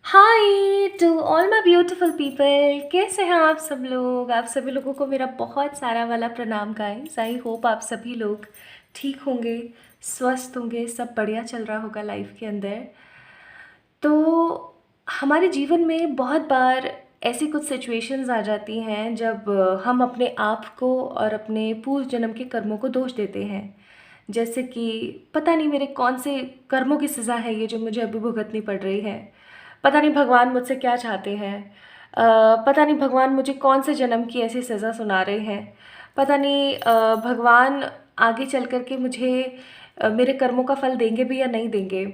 Hi to all my beautiful people. कैसे हैं आप सब लोग? आप सभी लोगों को मेरा बहुत सारा वाला प्रणाम गाइस। आई होप आप सभी लोग ठीक होंगे, स्वस्थ होंगे, सब बढ़िया चल रहा होगा लाइफ के अंदर। तो हमारे जीवन में बहुत बार ऐसी कुछ सिचुएशंस आ जाती हैं जब हम अपने आप को और अपने पूर्व जन्म के कर्मों को दोष देते हैं। जैसे कि पता नहीं मेरे कौन से कर्मों की सज़ा है ये जो मुझे अभी भुगतनी पड़ रही है। पता नहीं भगवान मुझसे क्या चाहते हैं। पता नहीं भगवान मुझे कौन से जन्म की ऐसी सज़ा सुना रहे हैं। पता नहीं भगवान आगे चल कर के मुझे मेरे कर्मों का फल देंगे भी या नहीं देंगे।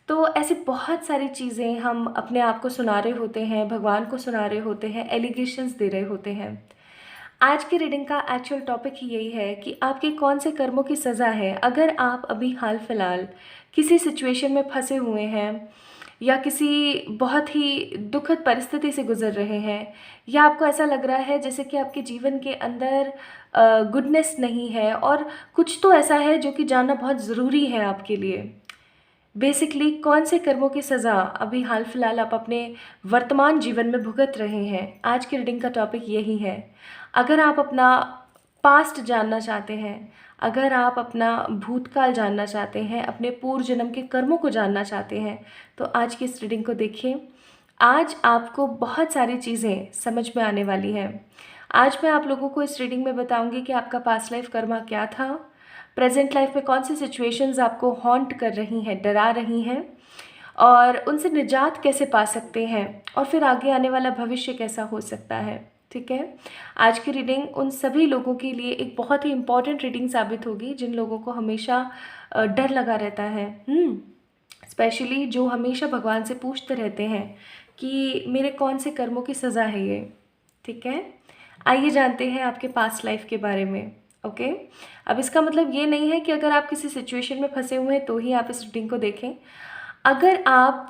तो ऐसी बहुत सारी चीज़ें हम अपने आप को सुना रहे होते हैं, भगवान को सुना रहे होते हैं, एलिगेशंस दे रहे होते हैं। आज की रीडिंग का एक्चुअल टॉपिक ही यही है कि आपके कौन से कर्मों की सज़ा है। अगर आप अभी हाल फिलहाल किसी सिचुएशन में फंसे हुए हैं या किसी बहुत ही दुखद परिस्थिति से गुजर रहे हैं, या आपको ऐसा लग रहा है जैसे कि आपके जीवन के अंदर गुडनेस नहीं है और कुछ तो ऐसा है जो कि जानना बहुत ज़रूरी है आपके लिए। बेसिकली कौन से कर्मों की सज़ा अभी हाल फिलहाल आप अपने वर्तमान जीवन में भुगत रहे हैं, आज की रीडिंग का टॉपिक यही है। अगर आप अपना पास्ट जानना चाहते हैं, अगर आप अपना भूतकाल जानना चाहते हैं, अपने पूर्व जन्म के कर्मों को जानना चाहते हैं, तो आज की इस रीडिंग को देखिए। आज आपको बहुत सारी चीज़ें समझ में आने वाली हैं। आज मैं आप लोगों को इस रीडिंग में बताऊंगी कि आपका पास्ट लाइफ कर्मा क्या था, प्रेजेंट लाइफ में कौन सी सिचुएशंस आपको हॉन्ट कर रही हैं, डरा रही हैं, और उनसे निजात कैसे पा सकते हैं, और फिर आगे आने वाला भविष्य कैसा हो सकता है। ठीक है, आज की रीडिंग उन सभी लोगों के लिए एक बहुत ही इम्पॉर्टेंट रीडिंग साबित होगी जिन लोगों को हमेशा डर लगा रहता है। स्पेशली जो हमेशा भगवान से पूछते रहते हैं कि मेरे कौन से कर्मों की सज़ा है ये। ठीक है, आइए जानते हैं आपके पास्ट लाइफ के बारे में। ओके, अब इसका मतलब ये नहीं है कि अगर आप किसी सिचुएशन में फंसे हुए हैं तो ही आप इस रीडिंग को देखें। अगर आप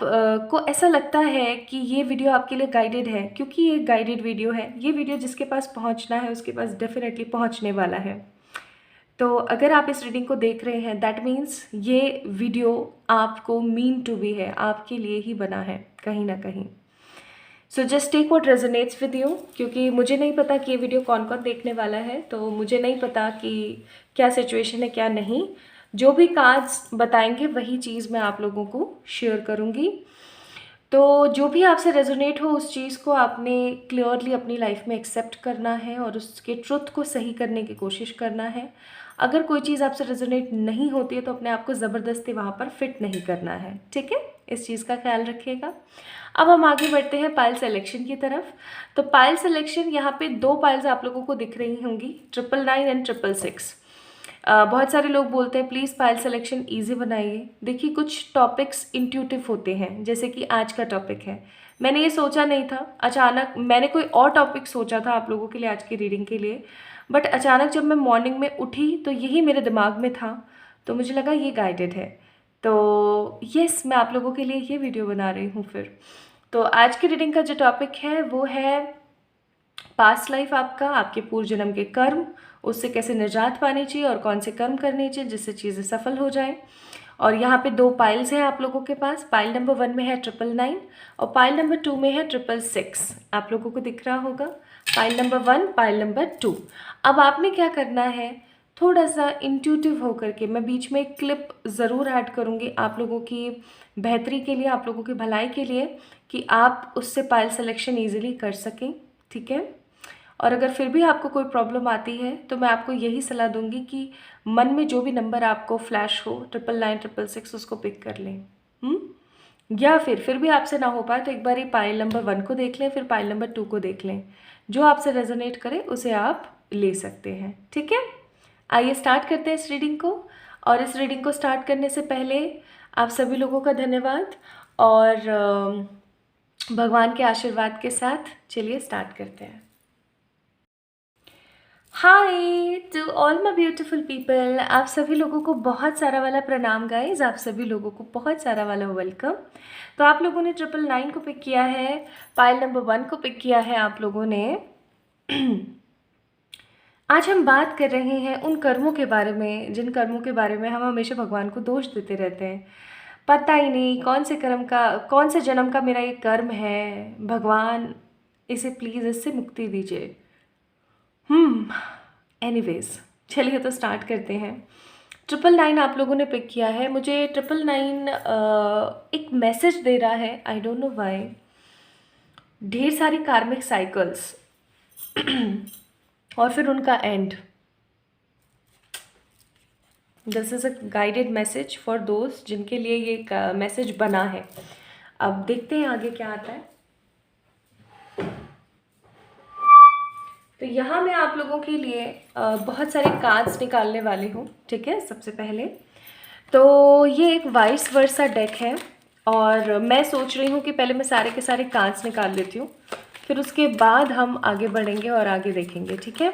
को ऐसा लगता है कि ये वीडियो आपके लिए गाइडेड है, क्योंकि ये गाइडेड वीडियो है, ये वीडियो जिसके पास पहुंचना है उसके पास डेफिनेटली पहुंचने वाला है। तो अगर आप इस रीडिंग को देख रहे हैं दैट मीन्स ये वीडियो आपको मीन टू बी है, आपके लिए ही बना है कहीं ना कहीं। So just take what resonates with you, क्योंकि मुझे नहीं पता कि ये वीडियो कौन कौन देखने वाला है, तो मुझे नहीं पता कि क्या सिचुएशन है क्या नहीं। जो भी कार्ड्स बताएंगे वही चीज़ मैं आप लोगों को शेयर करूँगी। तो जो भी आपसे रेजोनेट हो उस चीज़ को आपने क्लियरली अपनी लाइफ में एक्सेप्ट करना है और उसके ट्रुथ को सही करने की कोशिश करना है। अगर कोई चीज़ आपसे रेजोनेट नहीं होती है तो अपने आप को ज़बरदस्ती वहाँ पर फिट नहीं करना है। ठीक है, इस चीज़ का ख्याल रखिएगा। अब हम आगे बढ़ते हैं पाइल सिलेक्शन की तरफ। तो पाइल सिलेक्शन, यहाँ पे दो पाइल्स आप लोगों को दिख रही होंगी, 999 एंड 666। बहुत सारे लोग बोलते हैं प्लीज़ पाइल सिलेक्शन ईजी बनाइए। देखिए, कुछ टॉपिक्स इंट्यूटिव होते हैं, जैसे कि आज का टॉपिक है। मैंने ये सोचा नहीं था, अचानक मैंने कोई और टॉपिक सोचा था आप लोगों के लिए आज की रीडिंग के लिए, बट अचानक जब मैं मॉर्निंग में उठी तो यही मेरे दिमाग में था, तो मुझे लगा ये गाइडेड है। तो यस, मैं आप लोगों के लिए ये वीडियो बना रही हूँ फिर। तो आज की रीडिंग का जो टॉपिक है वो है पास्ट लाइफ आपका, आपके पूर्व जन्म के कर्म, उससे कैसे निजात पानी चाहिए और कौन से कर्म करने चाहिए जिससे चीज़ें सफल हो जाए। और यहाँ पे दो पाइल्स हैं आप लोगों के पास। पाइल नंबर 1 में है 999 और पाइल नंबर 2 में है 666। आप लोगों को दिख रहा होगा पाइल नंबर 1, पाइल नंबर 2। अब आपने क्या करना है, थोड़ा सा इंट्यूटिव होकर के, मैं बीच में एक क्लिप ज़रूर ऐड करूँगी आप लोगों की बेहतरी के लिए, आप लोगों की भलाई के लिए, कि आप उससे पाइल सिलेक्शन ईजिली कर सकें। ठीक है, और अगर फिर भी आपको कोई प्रॉब्लम आती है तो मैं आपको यही सलाह दूंगी कि मन में जो भी नंबर आपको फ्लैश हो, 999, 666, उसको पिक कर लें। या फिर भी आपसे ना हो पाए तो एक बार ही पाइल नंबर 1 को देख लें, फिर पाइल नंबर 2 को देख लें। जो आपसे रेजोनेट करे उसे आप ले सकते हैं। ठीक है, आइए स्टार्ट करते हैं इस रीडिंग को। और इस रीडिंग को स्टार्ट करने से पहले आप सभी लोगों का धन्यवाद, और भगवान के आशीर्वाद के साथ चलिए स्टार्ट करते हैं। Hi to all my beautiful people, आप सभी लोगों को बहुत सारा वाला प्रणाम गाइज, आप सभी लोगों को बहुत सारा वाला वेलकम। तो आप लोगों ने 999 को पिक किया है, पाइल नंबर 1 को पिक किया है आप लोगों ने। आज हम बात कर रहे हैं उन कर्मों के बारे में जिन कर्मों के बारे में हम हमेशा भगवान को दोष देते रहते हैं। पता ही नहीं कौन से जन्म का मेरा ये कर्म है। भगवान इसे प्लीज़ इससे मुक्ति दीजिए। एनीवेज, चलिए तो स्टार्ट करते हैं। 999 आप लोगों ने पिक किया है। मुझे 999 एक मैसेज दे रहा है, आई डोंट नो व्हाई। ढेर सारी कार्मिक साइकिल्स और फिर उनका and. This is a guided message for दोस्त जिनके लिए ये मैसेज बना है। अब देखते हैं आगे क्या आता है। तो यहाँ मैं आप लोगों के लिए बहुत सारे कार्ड्स निकालने वाली हूँ, ठीक है। सबसे पहले तो ये एक वाइस वर्सा डेक है और मैं सोच रही हूँ कि पहले मैं सारे के सारे कार्ड्स निकाल लेती हूँ, फिर उसके बाद हम आगे बढ़ेंगे और आगे देखेंगे, ठीक है।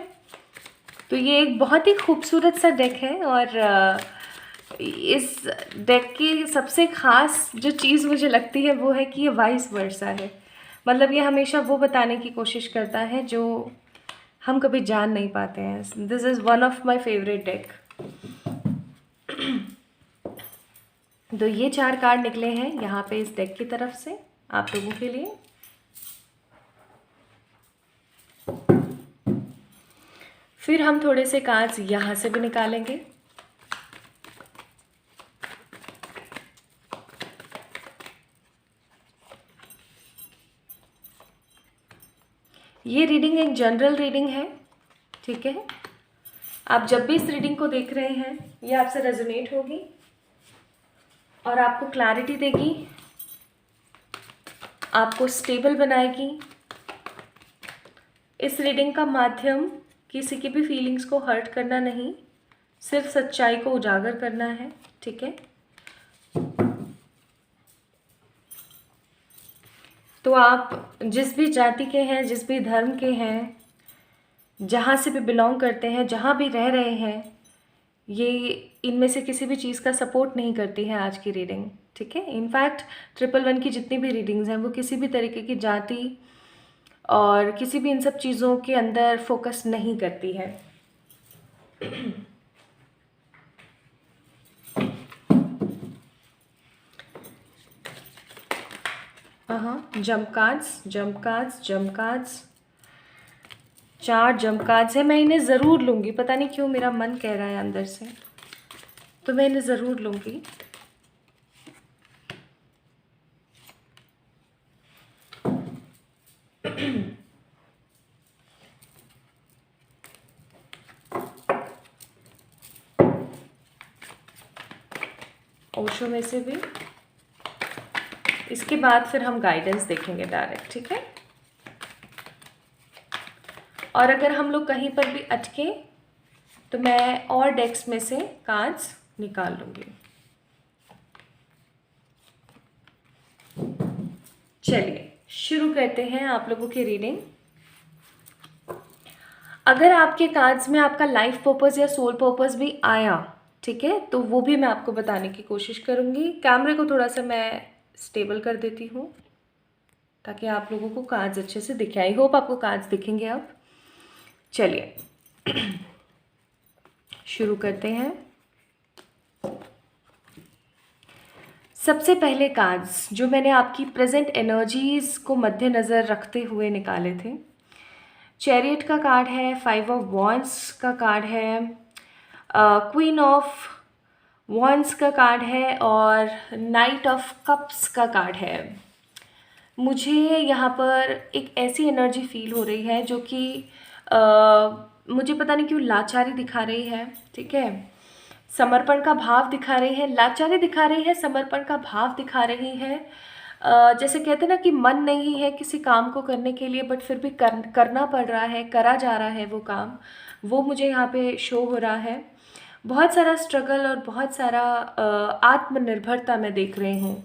तो ये एक बहुत ही खूबसूरत सा डेक है और इस डेक की सबसे ख़ास जो चीज़ मुझे लगती है वो है कि ये वाइस वर्सा है। मतलब ये हमेशा वो बताने की कोशिश करता है जो हम कभी जान नहीं पाते हैं। This is one of my favourite deck. तो ये 4 कार्ड निकले हैं यहाँ पे इस डेक की तरफ से आप लोगों के लिए। फिर हम थोड़े से कार्ड्स यहाँ से भी निकालेंगे। ये रीडिंग एक जनरल रीडिंग है, ठीक है। आप जब भी इस रीडिंग को देख रहे हैं ये आपसे रेजोनेट होगी और आपको क्लैरिटी देगी, आपको स्टेबल बनाएगी। इस रीडिंग का माध्यम किसी की भी फीलिंग्स को हर्ट करना नहीं, सिर्फ सच्चाई को उजागर करना है, ठीक है। तो आप जिस भी जाति के हैं, जिस भी धर्म के हैं, जहाँ से भी बिलोंग करते हैं, जहाँ भी रह रहे हैं, ये इनमें से किसी भी चीज़ का सपोर्ट नहीं करती है आज की रीडिंग, ठीक है। इनफैक्ट 111 की जितनी भी रीडिंग्स हैं वो किसी भी तरीके की जाति और किसी भी इन सब चीज़ों के अंदर फोकस नहीं करती है। Jump cards, jump cards, jump cards, 4 jump cards है। मैं इन्हें ज़रूर लूँगी, पता नहीं क्यों मेरा मन कह रहा है अंदर से, तो मैं इन्हें ज़रूर लूँगी। ओशो में से भी। इसके बाद फिर हम गाइडेंस देखेंगे डायरेक्ट, ठीक है। और अगर हम लोग कहीं पर भी अटके तो मैं और डेक्स में से कार्ड्स निकाल लूँगी। चलिए शुरू करते हैं आप लोगों की रीडिंग। अगर आपके कार्ड्स में आपका लाइफ पर्पस या सोल पर्पस भी आया, ठीक है, तो वो भी मैं आपको बताने की कोशिश करूँगी। कैमरे को थोड़ा सा मैं स्टेबल कर देती हूँ ताकि आप लोगों को कार्ड्स अच्छे से दिखे। आई होप आपको कार्ड्स दिखेंगे अब। चलिए शुरू करते हैं। सबसे पहले कार्ड्स जो मैंने आपकी प्रेजेंट एनर्जीज़ को मद्देनज़र रखते हुए निकाले थे, चैरियट का कार्ड है, 5 ऑफ वॉन्ड्स का कार्ड है, क्वीन ऑफ वॉन्ड्स का कार्ड है और नाइट ऑफ कप्स का कार्ड है। मुझे यहाँ पर एक ऐसी एनर्जी फील हो रही है जो कि मुझे पता नहीं क्यों लाचारी दिखा रही है, ठीक है। समर्पण का भाव दिखा रही है, लाचारी दिखा रही है, समर्पण का भाव दिखा रही है। जैसे कहते हैं ना कि मन नहीं है किसी काम को करने के लिए बट फिर भी करना पड़ रहा है, करा जा रहा है वो काम, वो मुझे यहाँ पे शो हो रहा है। बहुत सारा स्ट्रगल और बहुत सारा आत्मनिर्भरता मैं देख रही हूँ।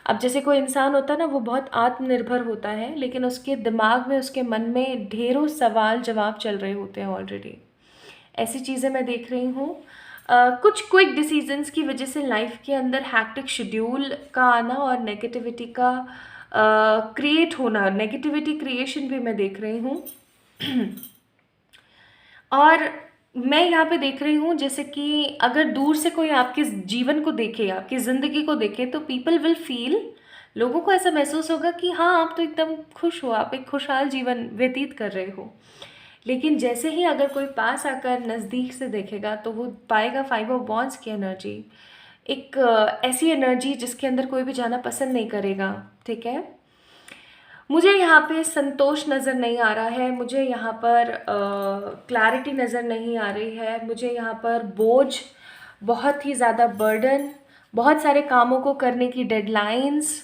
अब जैसे कोई इंसान होता है ना, वो बहुत आत्मनिर्भर होता है लेकिन उसके दिमाग में, उसके मन में ढेरों सवाल जवाब चल रहे होते हैं ऑलरेडी। ऐसी चीज़ें मैं देख रही हूँ। कुछ क्विक डिसीजंस की वजह से लाइफ के अंदर हैक्टिक शेड्यूल का आना और नेगेटिविटी का क्रिएट होना, नेगेटिविटी क्रिएशन भी मैं देख रही हूँ। और मैं यहाँ पे देख रही हूँ जैसे कि अगर दूर से कोई आपके जीवन को देखे, आपकी ज़िंदगी को देखे, तो पीपल विल फील, लोगों को ऐसा महसूस होगा कि हाँ, आप तो एकदम खुश हो, आप एक खुशहाल जीवन व्यतीत कर रहे हो। लेकिन जैसे ही अगर कोई पास आकर नज़दीक से देखेगा तो वो पाएगा 5 ऑफ वॉन्ड्स की एनर्जी, एक ऐसी एनर्जी जिसके अंदर कोई भी जाना पसंद नहीं करेगा, ठीक है। मुझे यहाँ पे संतोष नज़र नहीं आ रहा है, मुझे यहाँ पर क्लैरिटी नज़र नहीं आ रही है, मुझे यहाँ पर बोझ, बहुत ही ज़्यादा बर्डन, बहुत सारे कामों को करने की डेडलाइंस,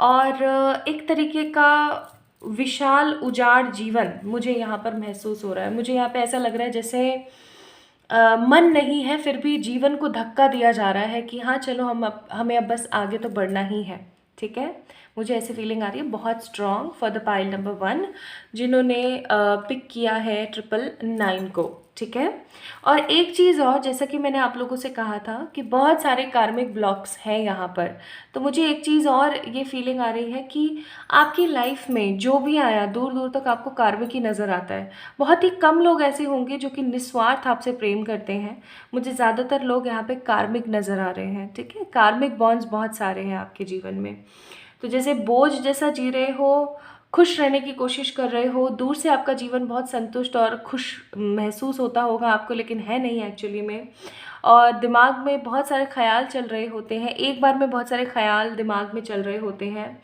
और एक तरीके का विशाल उजाड़ जीवन मुझे यहाँ पर महसूस हो रहा है। मुझे यहाँ पे ऐसा लग रहा है जैसे मन नहीं है, फिर भी जीवन को धक्का दिया जा रहा है कि हाँ चलो, हमें अब बस आगे तो बढ़ना ही है, ठीक है। मुझे ऐसी फीलिंग आ रही है, बहुत strong for the pile number 1 जिन्होंने पिक किया है 999 को, ठीक है। और एक चीज़ और, जैसा कि मैंने आप लोगों से कहा था कि बहुत सारे कार्मिक ब्लॉक्स हैं यहाँ पर, तो मुझे एक चीज़ और ये फीलिंग आ रही है कि आपकी लाइफ में जो भी आया, दूर दूर तक आपको कार्मिक ही नज़र आता है। बहुत ही कम लोग ऐसे होंगे जो कि निस्वार्थ आपसे प्रेम करते हैं। मुझे ज़्यादातर लोग यहाँ पे कार्मिक नज़र आ रहे हैं, ठीक है। कार्मिक बॉन्ड्स बहुत सारे हैं आपके जीवन में। तो जैसे बोझ जैसा जी रहे हो, खुश रहने की कोशिश कर रहे हो, दूर से आपका जीवन बहुत संतुष्ट और खुश महसूस होता होगा आपको, लेकिन है नहीं एक्चुअली में। और दिमाग में बहुत सारे ख्याल चल रहे होते हैं, एक बार में बहुत सारे ख्याल दिमाग में चल रहे होते हैं।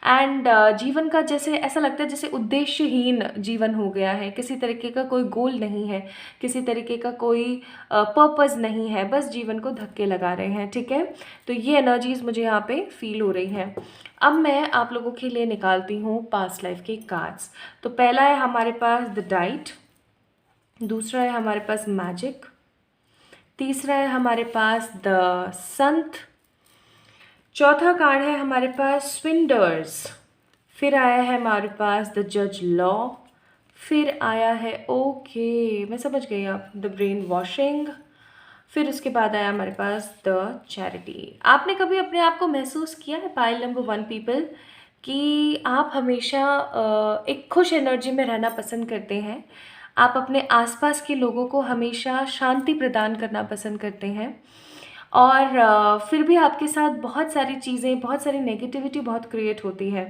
एंड जीवन का जैसे ऐसा लगता है जैसे उद्देश्यहीन जीवन हो गया है, किसी तरीके का कोई गोल नहीं है, किसी तरीके का कोई पर्पस नहीं है, बस जीवन को धक्के लगा रहे हैं, ठीक है। तो ये एनर्जीज मुझे यहाँ पे फील हो रही हैं। अब मैं आप लोगों के लिए निकालती हूँ पास्ट लाइफ के कार्ड्स। तो पहला है हमारे पास द डाइट, दूसरा है हमारे पास मैजिक, तीसरा है हमारे पास द संत, चौथा कार्ड है हमारे पास स्विंडर्स, फिर आया है हमारे पास द जज लॉ, फिर आया है ओके मैं समझ गई आप, द ब्रेन वॉशिंग, फिर उसके बाद आया हमारे पास द चैरिटी। आपने कभी अपने आप को महसूस किया है पाइल नंबर 1 पीपल कि आप हमेशा एक खुश एनर्जी में रहना पसंद करते हैं, आप अपने आसपास के लोगों को हमेशा शांति प्रदान करना पसंद करते हैं, और फिर भी आपके साथ बहुत सारी चीज़ें, बहुत सारी नेगेटिविटी बहुत क्रिएट होती है।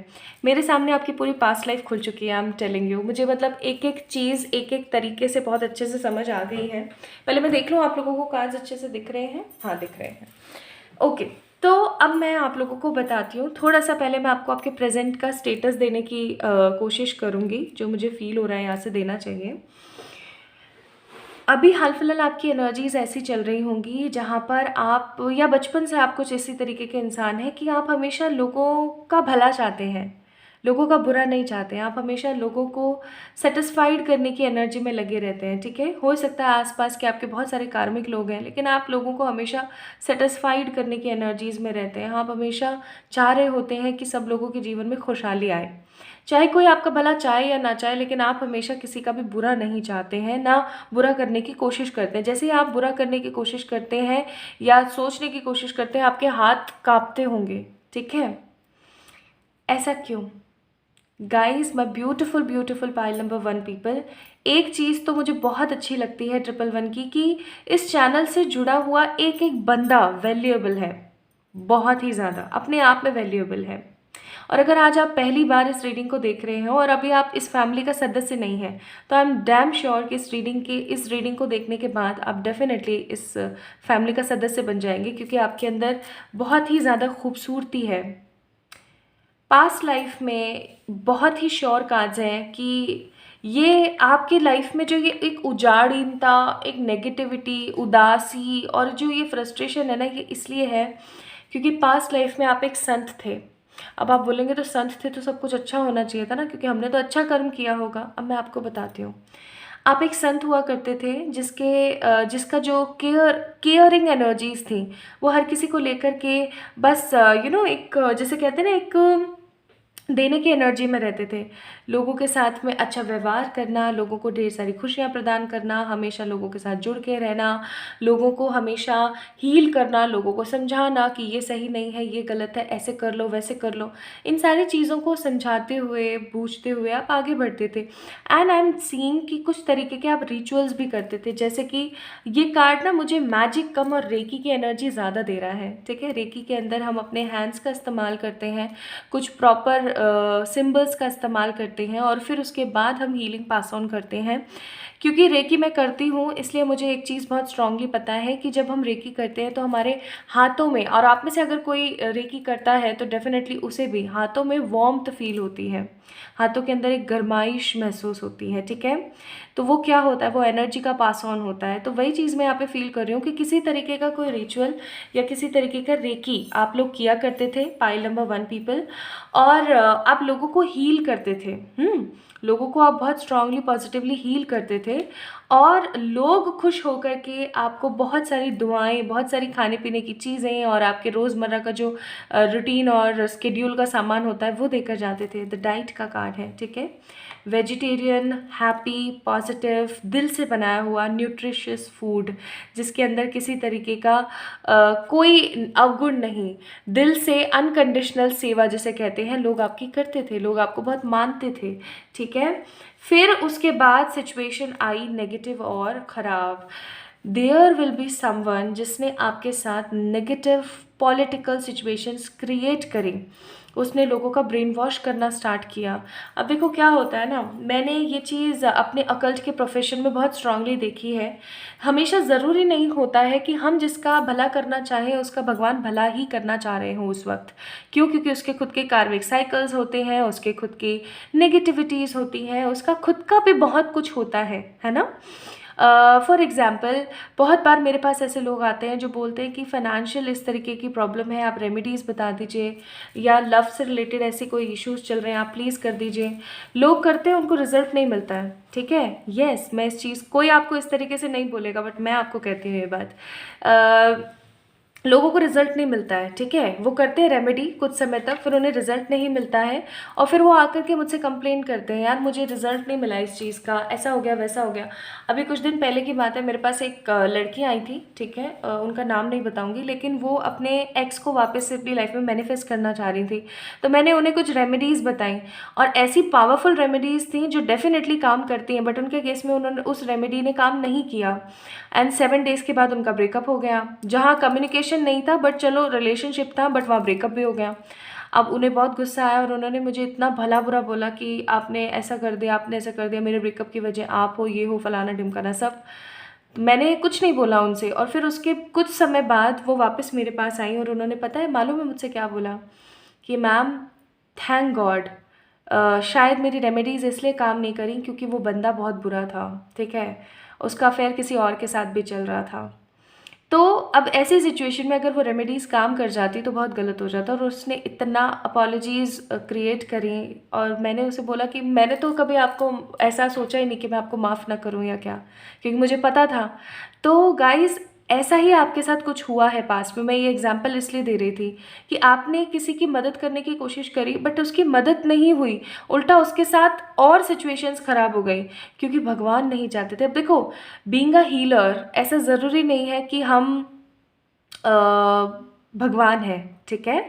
मेरे सामने आपकी पूरी पास्ट लाइफ खुल चुकी है, आई एम टेलिंग यू। मुझे मतलब एक एक चीज़ एक एक तरीके से बहुत अच्छे से समझ आ गई है। पहले मैं देख लूँ आप लोगों को कार्ड्स अच्छे से दिख रहे हैं, हाँ दिख रहे हैं, ओके। तो अब मैं आप लोगों को बताती हूँ, थोड़ा सा पहले मैं आपको आपके प्रेजेंट का स्टेटस देने की कोशिश करूँगी, जो मुझे फील हो रहा है यहाँ से देना चाहिए। अभी हाल फिलहाल आपकी एनर्जीज़ ऐसी चल रही होंगी जहाँ पर आप, या बचपन से आप कुछ इसी तरीके के इंसान हैं कि आप हमेशा लोगों का भला चाहते हैं, लोगों का बुरा नहीं चाहते हैं, आप हमेशा लोगों को सेटिस्फाइड करने की एनर्जी में लगे रहते हैं, ठीक है। हो सकता है आसपास के आपके बहुत सारे कार्मिक लोग हैं, लेकिन आप लोगों को हमेशा सेटिस्फाइड करने की एनर्जीज़ में रहते हैं। आप हमेशा चाह रहे होते हैं कि सब लोगों के जीवन में खुशहाली आए, चाहे कोई आपका भला चाहे या ना चाहे, लेकिन आप हमेशा किसी का भी बुरा नहीं चाहते हैं, ना बुरा करने की कोशिश करते हैं। जैसे ही आप बुरा करने की कोशिश करते हैं या सोचने की कोशिश करते हैं, आपके हाथ कांपते होंगे, ठीक है। ऐसा क्यों guys? My beautiful beautiful pile number 1 people, एक चीज़ तो मुझे बहुत अच्छी लगती है 111 की, कि इस चैनल से जुड़ा हुआ एक एक बंदा वैल्यूएबल है, बहुत ही ज़्यादा अपने आप में वैल्यूएबल है। और अगर आज आप पहली बार इस रीडिंग को देख रहे हो और अभी आप इस फैमिली का सदस्य नहीं है, तो आई एम डैम श्योर कि इस रीडिंग को देखने के बाद आप डेफिनेटली इस फैमिली का सदस्य बन जाएंगे, क्योंकि आपके अंदर बहुत ही ज़्यादा खूबसूरती है। पास्ट लाइफ में बहुत ही श्योर कार्ड्स हैं कि ये आपके लाइफ में जो ये एक उजाड़ीनता, एक नेगेटिविटी, उदासी और जो ये फ्रस्ट्रेशन है ना, ये इसलिए है क्योंकि पास्ट लाइफ में आप एक संत थे। अब आप बोलेंगे तो संत थे तो सब कुछ अच्छा होना चाहिए था ना, क्योंकि हमने तो अच्छा कर्म किया होगा। अब मैं आपको बताती हूँ, आप एक संत हुआ करते थे जिसका जो केयरिंग एनर्जीज थी, वो हर किसी को लेकर के बस एक जैसे कहते हैं ना, एक देने की एनर्जी में रहते थे। लोगों के साथ में अच्छा व्यवहार करना, लोगों को ढेर सारी खुशियाँ प्रदान करना, हमेशा लोगों के साथ जुड़ के रहना, लोगों को हमेशा हील करना, लोगों को समझाना कि ये सही नहीं है, ये गलत है, ऐसे कर लो, वैसे कर लो। इन सारी चीज़ों को समझाते हुए, बूझते हुए आप आगे बढ़ते थे। एंड आई एम सीइंग कि कुछ तरीके के आप रिचुअल्स भी करते थे, जैसे कि ये कार्ड ना मुझे मैजिक कम और रेकी की एनर्जी ज़्यादा दे रहा है। ठीक है, रेकी के अंदर हम अपने हैंड्स का इस्तेमाल करते हैं, कुछ प्रॉपर सिंबल्स का इस्तेमाल करते हैं और फिर उसके बाद हम हीलिंग पास ऑन करते हैं। क्योंकि रेकी मैं करती हूँ, इसलिए मुझे एक चीज़ बहुत स्ट्रांगली पता है कि जब हम रेकी करते हैं तो हमारे हाथों में, और आप में से अगर कोई रेकी करता है तो डेफिनेटली उसे भी हाथों में वार्मथ फील होती है, हाथों के अंदर एक गर्माइश महसूस होती है। ठीक है, तो वो क्या होता है, वो एनर्जी का पास ऑन होता है। तो वही चीज़ मैं यहाँ पे फील कर रही हूँ कि किसी तरीके का कोई रिचुअल या किसी तरीके का रेकी आप लोग किया करते थे, पाइल नंबर 1 पीपल, और आप लोगों को हील करते थे। लोगों को आप बहुत स्ट्रांगली पॉजिटिवली हील करते थे, और लोग खुश होकर के आपको बहुत सारी दुआएं, बहुत सारी खाने पीने की चीज़ें और आपके रोज़मर्रा का जो रूटीन और स्केड्यूल का सामान होता है वो देकर जाते थे। द डाइट का कार्ड है। ठीक है, वेजिटेरियन, हैप्पी, पॉजिटिव, दिल से बनाया हुआ न्यूट्रिशियस फूड, जिसके अंदर किसी तरीके का कोई अवगुण नहीं, दिल से अनकंडीशनल सेवा जिसे कहते हैं, लोग आपकी करते थे, लोग आपको बहुत मानते थे। ठीक है, फिर उसके बाद सिचुएशन आई नेगेटिव और ख़राब। देयर विल बी समवन जिसने आपके साथ नेगेटिव पॉलिटिकल सिचुएशंस क्रिएट करी, उसने लोगों का ब्रेन वॉश करना स्टार्ट किया। अब देखो क्या होता है ना, मैंने ये चीज़ अपने अकल्ट के प्रोफेशन में बहुत स्ट्रांगली देखी है। हमेशा ज़रूरी नहीं होता है कि हम जिसका भला करना चाहें उसका भगवान भला ही करना चाह रहे हों उस वक्त। क्यों? क्योंकि उसके खुद के कार्मिक साइकिल्स होते हैं, उसके खुद की नेगेटिविटीज़ होती हैं, उसका खुद का भी बहुत कुछ होता है ना। फॉर एग्ज़ाम्पल, बहुत बार मेरे पास ऐसे लोग आते हैं जो बोलते हैं कि फ़ाइनेंशियल इस तरीके की प्रॉब्लम है, आप रेमेडीज़ बता दीजिए, या लव से रिलेटेड ऐसे कोई इश्यूज़ चल रहे हैं, आप प्लीज़ कर दीजिए। लोग करते हैं, उनको रिजल्ट नहीं मिलता है। ठीक है, येस, मैं इस चीज़, कोई आपको इस तरीके से नहीं बोलेगा, बट मैं आपको कहती हूँ ये बात। लोगों को रिजल्ट नहीं मिलता है। ठीक है, वो करते हैं रेमेडी कुछ समय तक, फिर उन्हें रिजल्ट नहीं मिलता है, और फिर वो आकर के मुझसे कंप्लेन करते हैं, यार मुझे रिजल्ट नहीं मिला इस चीज़ का, ऐसा हो गया, वैसा हो गया। अभी कुछ दिन पहले की बात है, मेरे पास एक लड़की आई थी। ठीक है, उनका नाम नहीं बताऊंगी, लेकिन वो अपने एक्स को वापस से अपनी लाइफ में मैनिफेस्ट करना चाह रही थी। तो मैंने उन्हें कुछ रेमेडीज़ बताई, और ऐसी पावरफुल रेमेडीज़ थी जो डेफिनेटली काम करती हैं, बट उनके केस में उन्होंने उस रेमेडी ने काम नहीं किया। एंड 7 डेज़ के बाद उनका ब्रेकअप हो गया, जहाँ कम्युनिकेशन नहीं था, बट चलो रिलेशनशिप था, बट वहाँ ब्रेकअप भी हो गया। अब उन्हें बहुत गुस्सा आया और उन्होंने मुझे इतना भला बुरा बोला कि आपने ऐसा कर दिया, आपने ऐसा कर दिया, मेरे ब्रेकअप की वजह आप हो, ये हो, फलाना ढिमकाना सब। मैंने कुछ नहीं बोला उनसे, और फिर उसके कुछ समय बाद वो वापस मेरे पास आई, और उन्होंने, पता है मालूम है मुझसे क्या बोला, कि मैम थैंक गॉड, शायद मेरी रेमेडीज़ इसलिए काम नहीं करी क्योंकि वो बंदा बहुत बुरा था। ठीक है, उसका अफेयर किसी और के साथ भी चल रहा था। तो अब ऐसी सिचुएशन में अगर वो रेमेडीज़ काम कर जाती तो बहुत गलत हो जाता, और उसने इतना अपॉलॉजीज़ क्रिएट करी, और मैंने उसे बोला कि मैंने तो कभी आपको ऐसा सोचा ही नहीं कि मैं आपको माफ़ ना करूं या क्या, क्योंकि मुझे पता था। तो गाइस, ऐसा ही आपके साथ कुछ हुआ है पास्ट में। मैं ये एग्जांपल इसलिए दे रही थी कि आपने किसी की मदद करने की कोशिश करी, बट उसकी मदद नहीं हुई, उल्टा उसके साथ और सिचुएशंस ख़राब हो गई, क्योंकि भगवान नहीं चाहते थे। अब देखो, बीइंग अ हीलर ऐसा ज़रूरी नहीं है कि हम अ, भगवान हैं। ठीक है,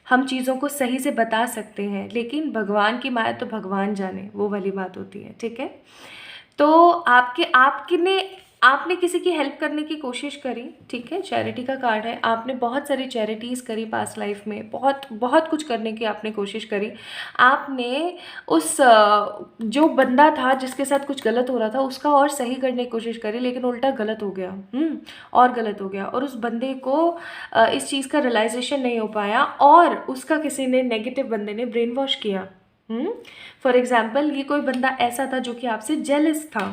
हम चीज़ों को सही से बता सकते हैं, लेकिन भगवान की माया तो भगवान जाने, वो वाली बात होती है। ठीक है, तो आपने किसी की हेल्प करने की कोशिश करी। ठीक है, चैरिटी का कार्ड है, आपने बहुत सारी चैरिटीज़ करी पास्ट लाइफ में, बहुत बहुत कुछ करने की आपने कोशिश करी। आपने उस जो बंदा था जिसके साथ कुछ गलत हो रहा था उसका और सही करने की कोशिश करी, लेकिन उल्टा गलत हो गया। और गलत हो गया, और उस बंदे को इस चीज़ का रियलाइजेशन नहीं हो पाया, और उसका किसी ने, नेगेटिव बंदे ने ब्रेन वॉश किया। फॉर एग्जाम्पल, ये कोई बंदा ऐसा था जो कि आपसे जेलस था,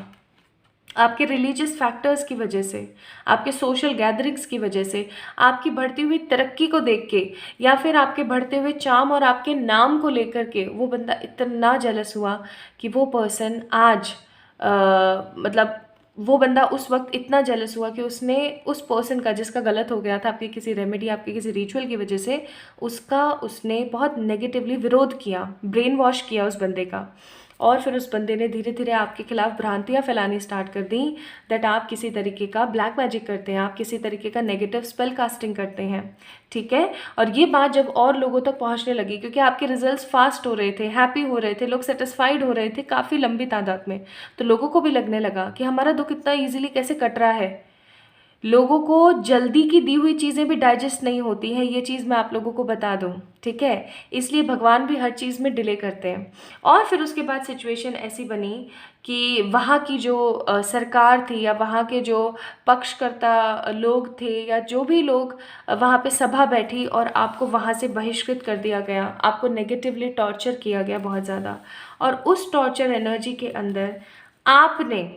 आपके रिलीजियस फैक्टर्स की वजह से, आपके सोशल गैदरिंग्स की वजह से, आपकी बढ़ती हुई तरक्की को देख के, या फिर आपके बढ़ते हुए चार्म और आपके नाम को लेकर के वो बंदा इतना जेलस हुआ कि वो पर्सन आज मतलब वो बंदा उस वक्त इतना जेलस हुआ कि उसने उस पर्सन का, जिसका गलत हो गया था आपकी किसी रेमेडी, आपके किसी रिचुअल की वजह से, उसका उसने बहुत नेगेटिवली विरोध किया, ब्रेन वॉश किया उस बंदे का। और फिर उस बंदे ने धीरे धीरे आपके खिलाफ भ्रांतियाँ फैलानी स्टार्ट कर दी, दैट आप किसी तरीके का ब्लैक मैजिक करते हैं, आप किसी तरीके का नेगेटिव स्पेल कास्टिंग करते हैं। ठीक है। और ये बात जब और लोगों तक पहुंचने लगी, क्योंकि आपके रिजल्ट्स फास्ट हो रहे थे, हैप्पी हो रहे थे, लोग सेटिस्फाइड हो रहे थे काफ़ी लंबी तादाद में, तो लोगों को भी लगने लगा कि हमारा दुख इतना ईजिली कैसे कट रहा है। लोगों को जल्दी की दी हुई चीज़ें भी डाइजेस्ट नहीं होती हैं, ये चीज़ मैं आप लोगों को बता दूं। ठीक है। इसलिए भगवान भी हर चीज़ में डिले करते हैं। और फिर उसके बाद सिचुएशन ऐसी बनी कि वहाँ की जो सरकार थी, या वहाँ के जो पक्षकर्ता लोग थे, या जो भी लोग वहाँ पे सभा बैठी, और आपको वहाँ से बहिष्कृत कर दिया गया, आपको नेगेटिवली टॉर्चर किया गया बहुत ज़्यादा। और उस टॉर्चर एनर्जी के अंदर आपने,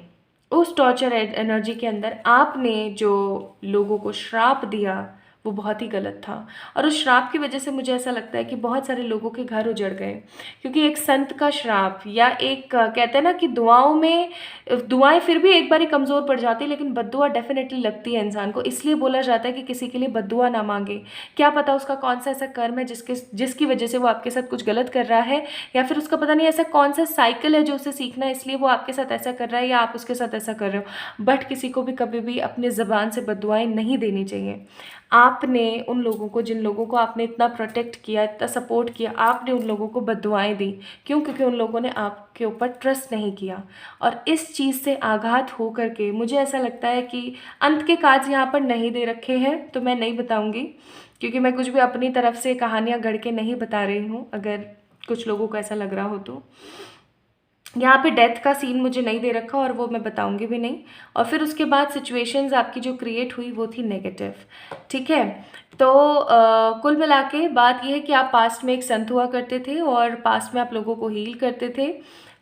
उस टॉर्चर एनर्जी के अंदर आपने जो लोगों को श्राप दिया, वो बहुत ही गलत था। और उस श्राप की वजह से मुझे ऐसा लगता है कि बहुत सारे लोगों के घर उजड़ गए, क्योंकि एक संत का श्राप, या एक कहते हैं ना कि दुआओं में, दुआएं फिर भी एक बारी कमज़ोर पड़ जाती है, लेकिन बद्दुआ डेफिनेटली लगती है इंसान को। इसलिए बोला जाता है कि किसी के लिए बद्दुआ ना मांगे। क्या पता उसका कौन सा ऐसा कर्म है जिसकी वजह से वो आपके साथ कुछ गलत कर रहा है, या फिर उसका पता नहीं ऐसा कौन सा साइकिल है जो उसे सीखना है, इसलिए वो आपके साथ ऐसा कर रहा है, या आप उसके साथ ऐसा कर रहे हो। बट किसी को भी कभी भी अपनी ज़बान से बद्दुआएं नहीं देनी चाहिए। आपने उन लोगों को, जिन लोगों को आपने इतना प्रोटेक्ट किया, इतना सपोर्ट किया, आपने उन लोगों को बद्दुआएं दी। क्यों? क्योंकि उन लोगों ने आपके ऊपर ट्रस्ट नहीं किया। और इस चीज़ से आघात हो करके मुझे ऐसा लगता है कि अंत के काज यहाँ पर नहीं दे रखे हैं, तो मैं नहीं बताऊंगी, क्योंकि मैं कुछ भी अपनी तरफ से कहानियाँ गढ़ के नहीं बता रही हूँ, अगर कुछ लोगों को ऐसा लग रहा हो तो। यहाँ पे डेथ का सीन मुझे नहीं दे रखा, और वो मैं बताऊंगी भी नहीं। और फिर उसके बाद सिचुएशंस आपकी जो क्रिएट हुई वो थी नेगेटिव। ठीक है। तो कुल मिला के बात यह है कि आप पास्ट में एक संत हुआ करते थे, और पास्ट में आप लोगों को हील करते थे।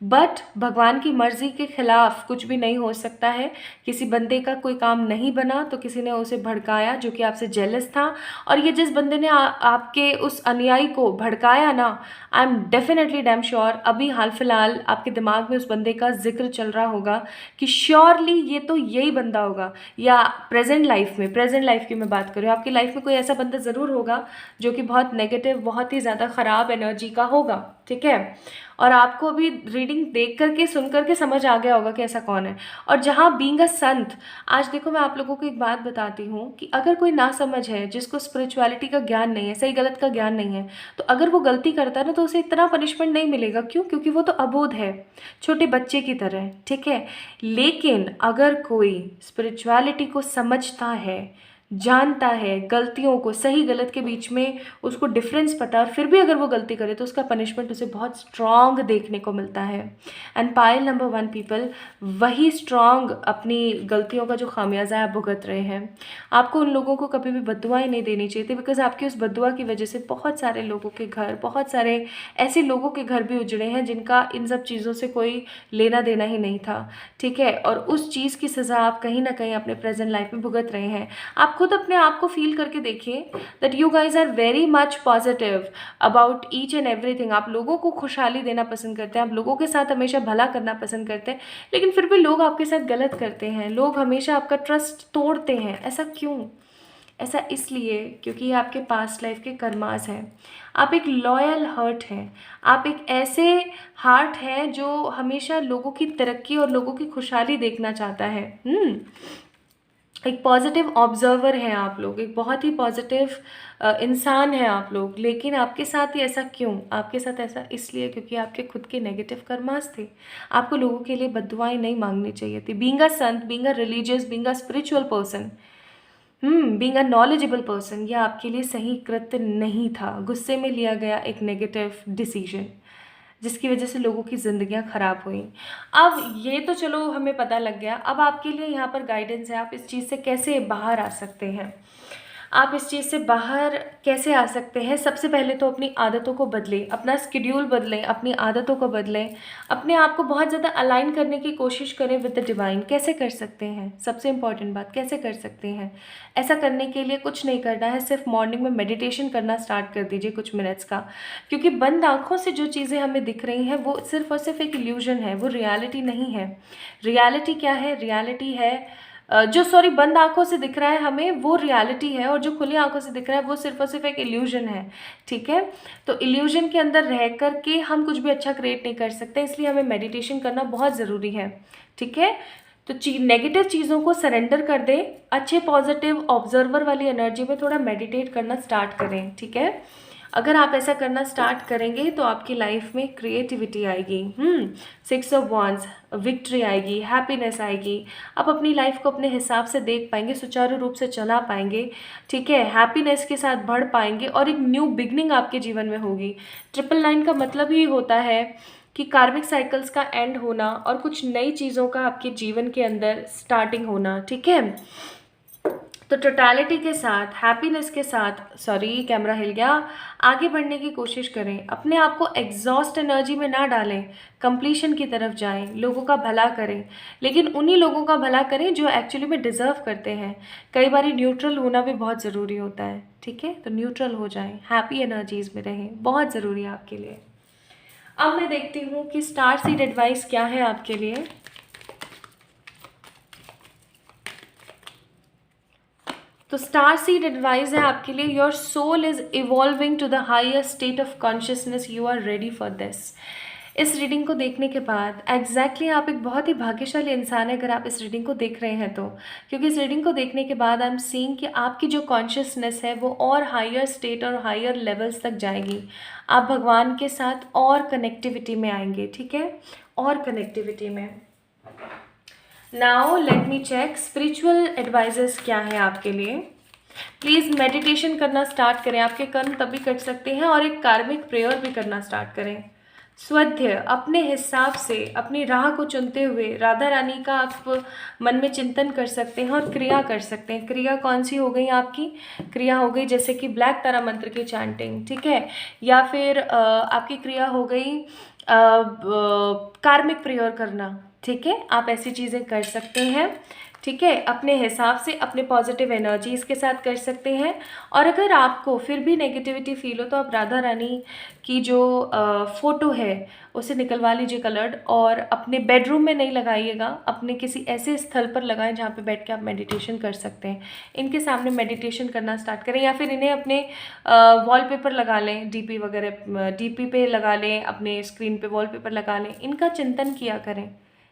बट भगवान की मर्जी के खिलाफ कुछ भी नहीं हो सकता है। किसी बंदे का कोई काम नहीं बना तो किसी ने उसे भड़काया, जो कि आपसे जेलस था। और ये जिस बंदे ने आपके उस अनुयायी को भड़काया ना, I am definitely damn sure अभी हाल फिलहाल आपके दिमाग में उस बंदे का जिक्र चल रहा होगा कि श्योरली ये तो यही बंदा होगा। या प्रेजेंट लाइफ की मैं बात कर रही हूँ, आपकी लाइफ में कोई ऐसा बंदा ज़रूर होगा जो कि बहुत नेगेटिव, बहुत ही ज़्यादा ख़राब एनर्जी का होगा। ठीक है। और आपको अभी रीडिंग देख करके, सुन करके समझ आ गया होगा कि ऐसा कौन है। और जहाँ बीइंग अ संत, आज देखो मैं आप लोगों को एक बात बताती हूँ कि अगर कोई ना समझ है, जिसको स्पिरिचुअलिटी का ज्ञान नहीं है, सही गलत का ज्ञान नहीं है, तो अगर वो गलती करता है ना, तो उसे इतना पनिशमेंट नहीं मिलेगा। क्यों? क्योंकि वो तो अबोध है, छोटे बच्चे की तरह है। ठीक है। लेकिन अगर कोई स्पिरिचुअलिटी को समझता है, जानता है, गलतियों को, सही गलत के बीच में उसको डिफरेंस पता है, और फिर भी अगर वो गलती करे तो उसका पनिशमेंट उसे बहुत स्ट्रॉन्ग देखने को मिलता है। एंड पाइल नंबर 1 पीपल वही स्ट्रॉन्ग अपनी गलतियों का जो खामियाजा है भुगत रहे हैं। आपको उन लोगों को कभी भी बद्दुआएं नहीं देनी चाहिए थी, बिकॉज आपकी उस बद्दुआ की वजह से बहुत सारे लोगों के घर, बहुत सारे ऐसे लोगों के घर भी उजड़े हैं जिनका इन सब चीज़ों से कोई लेना देना ही नहीं था। ठीक है। और उस चीज़ की सज़ा आप कहीं ना कहीं अपने प्रेजेंट लाइफ में भुगत रहे हैं। आप खुद अपने आप को फील करके देखिए that you guys are very much positive about each and everything. आप लोगों को खुशहाली देना पसंद करते हैं, आप लोगों के साथ हमेशा भला करना पसंद करते हैं, लेकिन फिर भी लोग आपके साथ गलत करते हैं, लोग हमेशा आपका ट्रस्ट तोड़ते हैं। ऐसा क्यों? ऐसा इसलिए क्योंकि ये आपके पास्ट लाइफ के कर्मास हैं। आप एक लॉयल हार्ट हैं, आप एक ऐसे हार्ट हैं जो हमेशा लोगों की तरक्की और लोगों की खुशहाली देखना चाहता है। एक पॉजिटिव ऑब्जर्वर हैं आप लोग, एक बहुत ही पॉजिटिव इंसान हैं आप लोग। लेकिन आपके साथ ही ऐसा क्यों? आपके साथ ऐसा इसलिए क्योंकि आपके खुद के नेगेटिव कर्मास थे। आपको लोगों के लिए बद्दुआएं नहीं मांगनी चाहिए थी। Being a Sant, being a religious, being a spiritual person, being a knowledgeable person, यह आपके लिए सही कृत्य नहीं था। गुस्से में लिया गया एक नेगेटिव डिसीजन, जिसकी वजह से लोगों की ज़िंदगियां ख़राब हुई। अब ये तो चलो हमें पता लग गया, अब आपके लिए यहाँ पर गाइडेंस है, आप इस चीज़ से कैसे बाहर आ सकते हैं। आप इस चीज़ से बाहर कैसे आ सकते हैं? सबसे पहले तो अपनी आदतों को बदलें, अपना शेड्यूल बदलें, अपनी आदतों को बदलें, अपने आप को बहुत ज़्यादा अलाइन करने की कोशिश करें विद द डिवाइन। कैसे कर सकते हैं? सबसे इम्पॉर्टेंट बात, कैसे कर सकते हैं? ऐसा करने के लिए कुछ नहीं करना है, सिर्फ मॉर्निंग में मेडिटेशन करना स्टार्ट कर दीजिए कुछ मिनट्स का। क्योंकि बंद आँखों से जो चीज़ें हमें दिख रही हैं वो सिर्फ और सिर्फ एक इल्यूजन है, वो रियलिटी नहीं है। रियलिटी क्या है? रियलिटी है बंद आँखों से दिख रहा है हमें वो रियलिटी है, और जो खुली आँखों से दिख रहा है वो सिर्फ़ और सिर्फ़ एक इल्यूज़न है, ठीक है? तो इल्यूज़न के अंदर रह कर के हम कुछ भी अच्छा क्रिएट नहीं कर सकते, इसलिए हमें मेडिटेशन करना बहुत ज़रूरी है, ठीक है? तो नेगेटिव चीज़ों को सरेंडर कर दें, अच्छे पॉजिटिव ऑब्जर्वर वाली एनर्जी में थोड़ा मेडिटेट करना स्टार्ट करें, ठीक है? अगर आप ऐसा करना स्टार्ट करेंगे तो आपकी लाइफ में क्रिएटिविटी आएगी, 6 ऑफ वांड्स, विक्ट्री आएगी, हैप्पीनेस आएगी। आप अपनी लाइफ को अपने हिसाब से देख पाएंगे, सुचारू रूप से चला पाएंगे, ठीक है? हैप्पीनेस के साथ बढ़ पाएंगे और एक न्यू बिगनिंग आपके जीवन में होगी। 999 का मतलब ही होता है कि कार्मिक साइकिल्स का एंड होना और कुछ नई चीज़ों का आपके जीवन के अंदर स्टार्टिंग होना, ठीक है? तो टोटलिटी के साथ, हैप्पीनेस के साथ, सॉरी कैमरा हिल गया, आगे बढ़ने की कोशिश करें। अपने आप को एग्जॉस्ट एनर्जी में ना डालें, कंप्लीशन की तरफ जाएं, लोगों का भला करें, लेकिन उन्हीं लोगों का भला करें जो एक्चुअली में डिज़र्व करते हैं। कई बार न्यूट्रल होना भी बहुत ज़रूरी होता है, ठीक है? तो न्यूट्रल हो जाएं, हैप्पी एनर्जीज़ में रहें, बहुत ज़रूरी है आपके लिए। अब मैं देखती हूँ कि स्टार सीड एडवाइस क्या है आपके लिए। तो स्टार सीड एडवाइस है आपके लिए, your soul is evolving to the higher state of consciousness, you are ready for this. इस रीडिंग को देखने के बाद एग्जैक्टली आप एक बहुत ही भाग्यशाली इंसान है अगर आप इस रीडिंग को देख रहे हैं तो, क्योंकि इस रीडिंग को देखने के बाद आई एम सीइंग कि आपकी जो कॉन्शियसनेस है वो और हायर स्टेट और हायर लेवल्स तक जाएगी। आप भगवान के साथ और कनेक्टिविटी में आएंगे, ठीक है? और कनेक्टिविटी में। Now let me check spiritual advices क्या है आपके लिए। प्लीज़ मेडिटेशन करना स्टार्ट करें, आपके कर्म तभी कट सकते हैं, और एक कार्मिक प्रेयर भी करना स्टार्ट करें। स्वध्य, अपने हिसाब से अपनी राह को चुनते हुए राधा रानी का आप मन में चिंतन कर सकते हैं और क्रिया कर सकते हैं। क्रिया कौन सी हो गई आपकी? क्रिया हो गई जैसे कि ब्लैक तारा मंत्र की चैंटिंग, ठीक है? या फिर आपकी क्रिया हो गई कार्मिक प्रेयर करना, ठीक है? आप ऐसी चीज़ें कर सकते हैं, ठीक है? अपने हिसाब से अपने पॉजिटिव एनर्जीज़ के साथ कर सकते हैं। और अगर आपको फिर भी नेगेटिविटी फील हो तो आप राधा रानी की जो फ़ोटो है उसे निकलवा लीजिए कलर्ड, और अपने बेडरूम में नहीं लगाइएगा, अपने किसी ऐसे स्थल पर लगाएं जहाँ पे बैठ के आप मेडिटेशन कर सकते हैं। इनके सामने मेडिटेशन करना स्टार्ट करें, या फिर इन्हें अपने वॉलपेपर लगा लें, डीपी वगैरह डीपी पे लगा लें, अपने स्क्रीन पे वॉलपेपर लगा लें, इनका चिंतन किया करें,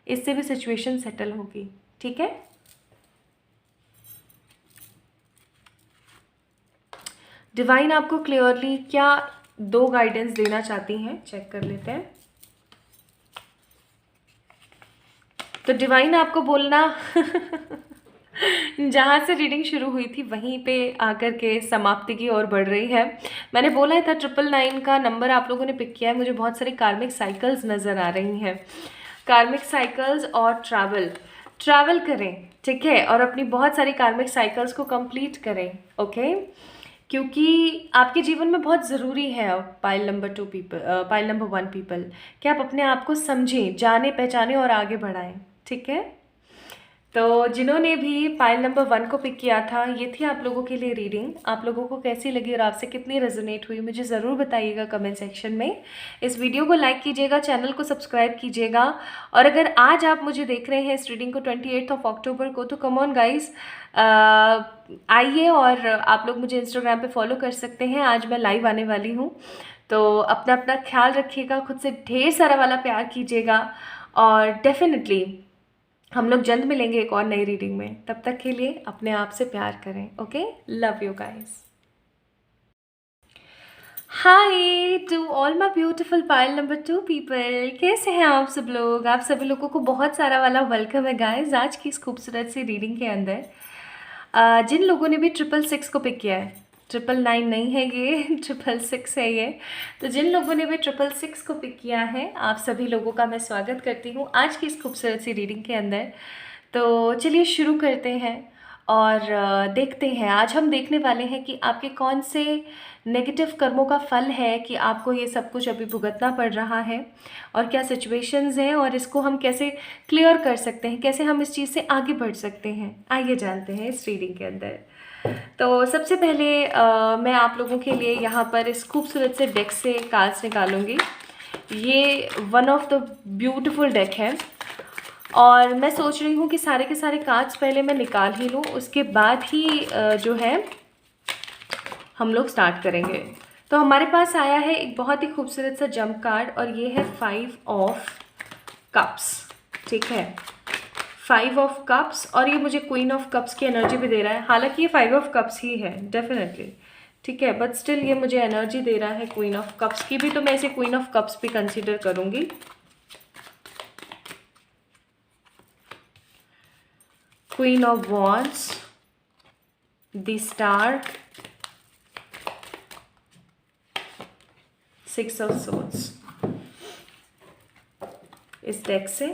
इससे भी सिचुएशन सेटल होगी, ठीक है? डिवाइन आपको क्लियरली क्या 2 गाइडेंस देना चाहती हैं, चेक कर लेते हैं। तो डिवाइन आपको बोलना जहाँ से रीडिंग शुरू हुई थी वहीं पे आकर के समाप्ति की ओर बढ़ रही है। मैंने बोला था 999 का नंबर आप लोगों ने पिक किया है, मुझे बहुत सारी कार्मिक साइकिल्स नज़र आ रही हैं। कार्मिक साइकिल्स और ट्रैवल करें, ठीक है? और अपनी बहुत सारी कार्मिक साइकिल्स को कंप्लीट करें, ओके? क्योंकि आपके जीवन में बहुत ज़रूरी है पाइल नंबर 1 पीपल कि आप अपने आप को समझें, जाने पहचाने और आगे बढ़ाएं, ठीक है? तो जिन्होंने भी पाइल नंबर 1 को पिक किया था, ये थी आप लोगों के लिए रीडिंग। आप लोगों को कैसी लगी और आपसे कितनी रेजोनेट हुई मुझे ज़रूर बताइएगा कमेंट सेक्शन में। इस वीडियो को लाइक कीजिएगा, चैनल को सब्सक्राइब कीजिएगा, और अगर आज आप मुझे देख रहे हैं इस रीडिंग को 28 ऑफ अक्टूबर को, तो कम ऑन गाइस, आइए और आप लोग मुझे इंस्टाग्राम पे फॉलो कर सकते हैं। आज मैं लाइव आने वाली हूँ, तो अपना अपना ख्याल रखिएगा, खुद से ढेर सारा वाला प्यार कीजिएगा, और डेफिनेटली हम लोग जल्द मिलेंगे एक और नई रीडिंग में। तब तक के लिए अपने आप से प्यार करें, okay? Love you guys. Hi to all my beautiful pile number 2 people, कैसे हैं आप सब लोग? आप सभी लोगों को बहुत सारा वाला वेलकम है गाइस आज की इस खूबसूरत सी रीडिंग के अंदर। जिन लोगों ने भी 666 को पिक किया है, 999 नहीं है ये, 666 है ये। तो जिन लोगों ने भी 666 को पिक किया है, आप सभी लोगों का मैं स्वागत करती हूँ आज की इस खूबसूरत सी रीडिंग के अंदर। तो चलिए शुरू करते हैं। और देखते हैं, आज हम देखने वाले हैं कि आपके कौन से नेगेटिव कर्मों का फल है कि आपको ये सब कुछ अभी भुगतना पड़ रहा है, और क्या सिचुएशंस हैं और इसको हम कैसे क्लियर कर सकते हैं, कैसे हम इस चीज़ से आगे बढ़ सकते हैं। आइए जानते हैं इस रीडिंग के अंदर। तो सबसे पहले मैं आप लोगों के लिए यहाँ पर इस खूबसूरत से डेक से कार्ड्स निकालूंगी। ये one of the beautiful deck है और मैं सोच रही हूँ कि सारे के सारे कार्ड्स पहले मैं निकाल ही लूँ, उसके बाद ही जो है हम लोग स्टार्ट करेंगे। तो हमारे पास आया है एक बहुत ही खूबसूरत सा जंप कार्ड और ये है 5 ऑफ कप्स। ठीक है, 5 ऑफ कप्स, और ये मुझे क्वीन ऑफ कप्स की एनर्जी भी दे रहा है। हालांकि ये 5 ऑफ कप्स ही है डेफिनेटली, ठीक है, बट स्टिल ये मुझे एनर्जी दे रहा है क्वीन ऑफ कप्स की भी, तो मैं इसे क्वीन ऑफ कप्स भी कंसीडर करूँगी। Queen of Wands, the Star, 6 of Swords। इस डेक से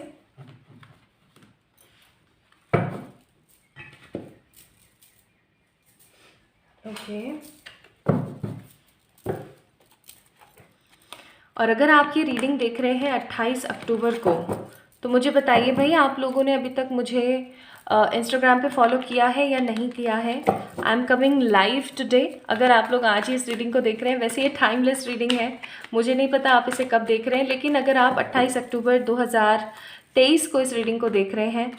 ओके। और अगर आप ये रीडिंग देख रहे हैं 28 अक्टूबर को, तो मुझे बताइए भाई, आप लोगों ने अभी तक मुझे इंस्टाग्राम पे फॉलो किया है या नहीं किया है। I am coming live today. अगर आप लोग आज ही इस रीडिंग को देख रहे हैं, वैसे ये टाइमलेस रीडिंग है, मुझे नहीं पता आप इसे कब देख रहे हैं, लेकिन अगर आप 28 अक्टूबर 2023 को इस रीडिंग को देख रहे हैं,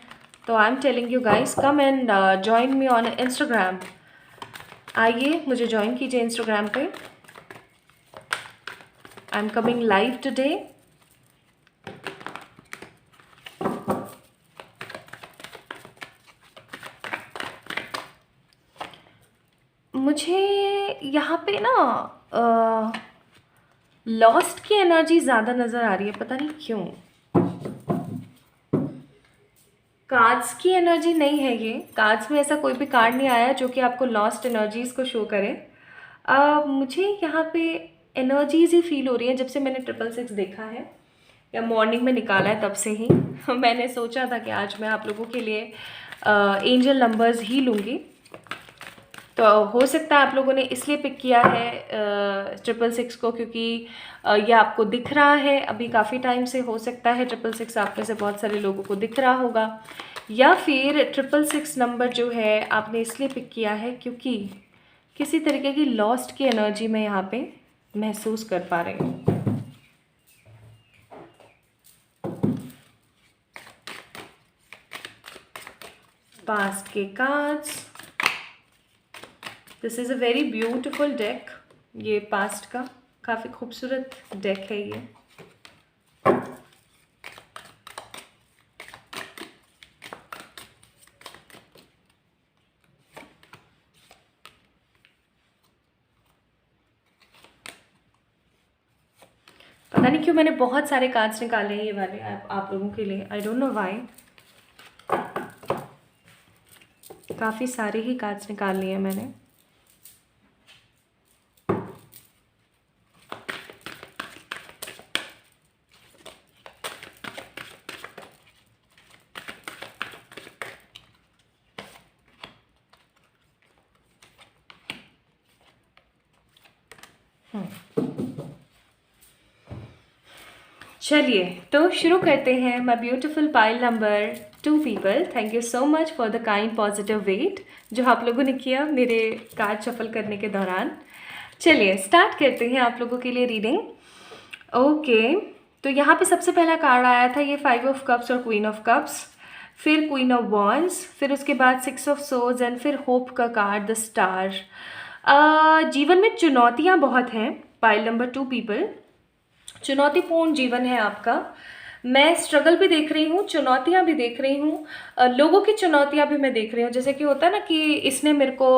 तो I am telling you guys, come and join me on Instagram. आइए मुझे ज्वाइन कीजिए इंस्टाग्राम पे। I am coming live today. मुझे यहाँ पे ना लॉस्ट की एनर्जी ज़्यादा नज़र आ रही है, पता नहीं क्यों। कार्ड्स की एनर्जी नहीं है ये, कार्ड्स में ऐसा कोई भी कार्ड नहीं आया जो कि आपको लॉस्ट एनर्जीज़ को शो करे। मुझे यहाँ पे एनर्जीज ही फील हो रही है जब से मैंने 666 देखा है, या मॉर्निंग में निकाला है तब से ही मैंने सोचा था कि आज मैं आप लोगों के लिए एंजल नंबर्स ही लूँगी। तो हो सकता है आप लोगों ने इसलिए पिक किया है 666 को, क्योंकि ये आपको दिख रहा है अभी काफ़ी टाइम से। हो सकता है 666 आप में से बहुत सारे लोगों को दिख रहा होगा, या फिर 666 नंबर जो है आपने इसलिए पिक किया है क्योंकि किसी तरीके की लॉस्ट की एनर्जी में यहाँ पे महसूस कर पा रही हूँ। पास्ट के cards, this is a very beautiful deck. ये पास्ट का काफ़ी खूबसूरत डेक है ये। पता नहीं क्यों मैंने बहुत सारे कार्ड्स निकाले हैं ये वाले आप लोगों के लिए, आई डोंट नो व्हाई। काफ़ी सारे ही कार्ड्स निकाल लिए हैं मैंने। चलिए तो शुरू करते हैं। My beautiful pile number 2 people, thank you so much for the kind positive wait जो आप लोगों ने किया मेरे कार्ड शफल करने के दौरान। चलिए स्टार्ट करते हैं आप लोगों के लिए रीडिंग। ओके, तो यहाँ पे सबसे पहला कार्ड आया था ये 5 ऑफ कप्स और क्वीन ऑफ कप्स, फिर क्वीन ऑफ वॉन्ड्स, फिर उसके बाद 6 ऑफ सोर्ड्स एंड फिर होप का कार्ड द स्टार। जीवन में चुनौतियाँ बहुत हैं पाइल नंबर 2 पीपल, चुनौतीपूर्ण जीवन है आपका। मैं स्ट्रगल भी देख रही हूँ, चुनौतियाँ भी देख रही हूँ, लोगों की चुनौतियाँ भी मैं देख रही हूँ। जैसे कि होता है ना कि इसने मेरे को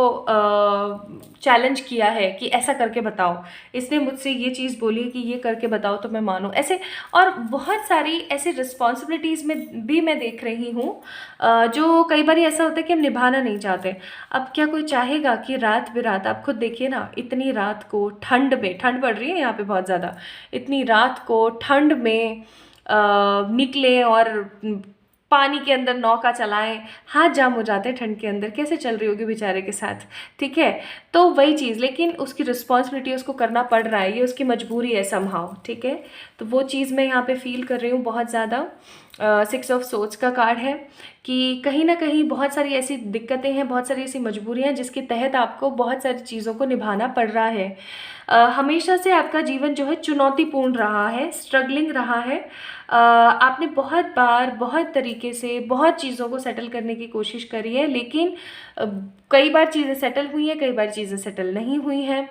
चैलेंज किया है कि ऐसा करके बताओ, इसने मुझसे ये चीज़ बोली कि ये करके बताओ तो मैं मानूँ, ऐसे। और बहुत सारी ऐसी रिस्पॉन्सिबिलिटीज़ में भी मैं देख रही हूँ जो कई बार ऐसा होता है कि हम निभाना नहीं चाहते। अब क्या कोई चाहेगा कि रात बेरात, आप खुद देखिए ना, इतनी रात को ठंड में, ठंड पड़ रही है यहाँ पे बहुत ज़्यादा, इतनी रात को ठंड में निकले और पानी के अंदर नौका चलाएं, हाथ जाम हो जाते हैं ठंड के अंदर, कैसे चल रही होगी बेचारे के साथ, ठीक है। तो वही चीज़, लेकिन उसकी रिस्पॉन्सिबिलिटी उसको करना पड़ रहा है, ये उसकी मजबूरी है समहाउ, ठीक है। तो वो चीज़ मैं यहाँ पे फील कर रही हूँ बहुत ज़्यादा। 6 ऑफ सोर्ड्स का कार्ड है कि कहीं ना कहीं बहुत सारी ऐसी दिक्कतें हैं, बहुत सारी ऐसी मजबूरियाँ हैं जिसके तहत आपको बहुत सारी चीज़ों को निभाना पड़ रहा है। हमेशा से आपका जीवन जो है चुनौतीपूर्ण रहा है, स्ट्रगलिंग रहा है। आपने बहुत बार बहुत तरीके से बहुत चीज़ों को सेटल करने की कोशिश करी है, लेकिन कई बार चीज़ें सेटल हुई हैं, कई बार चीज़ें सेटल नहीं हुई हैं।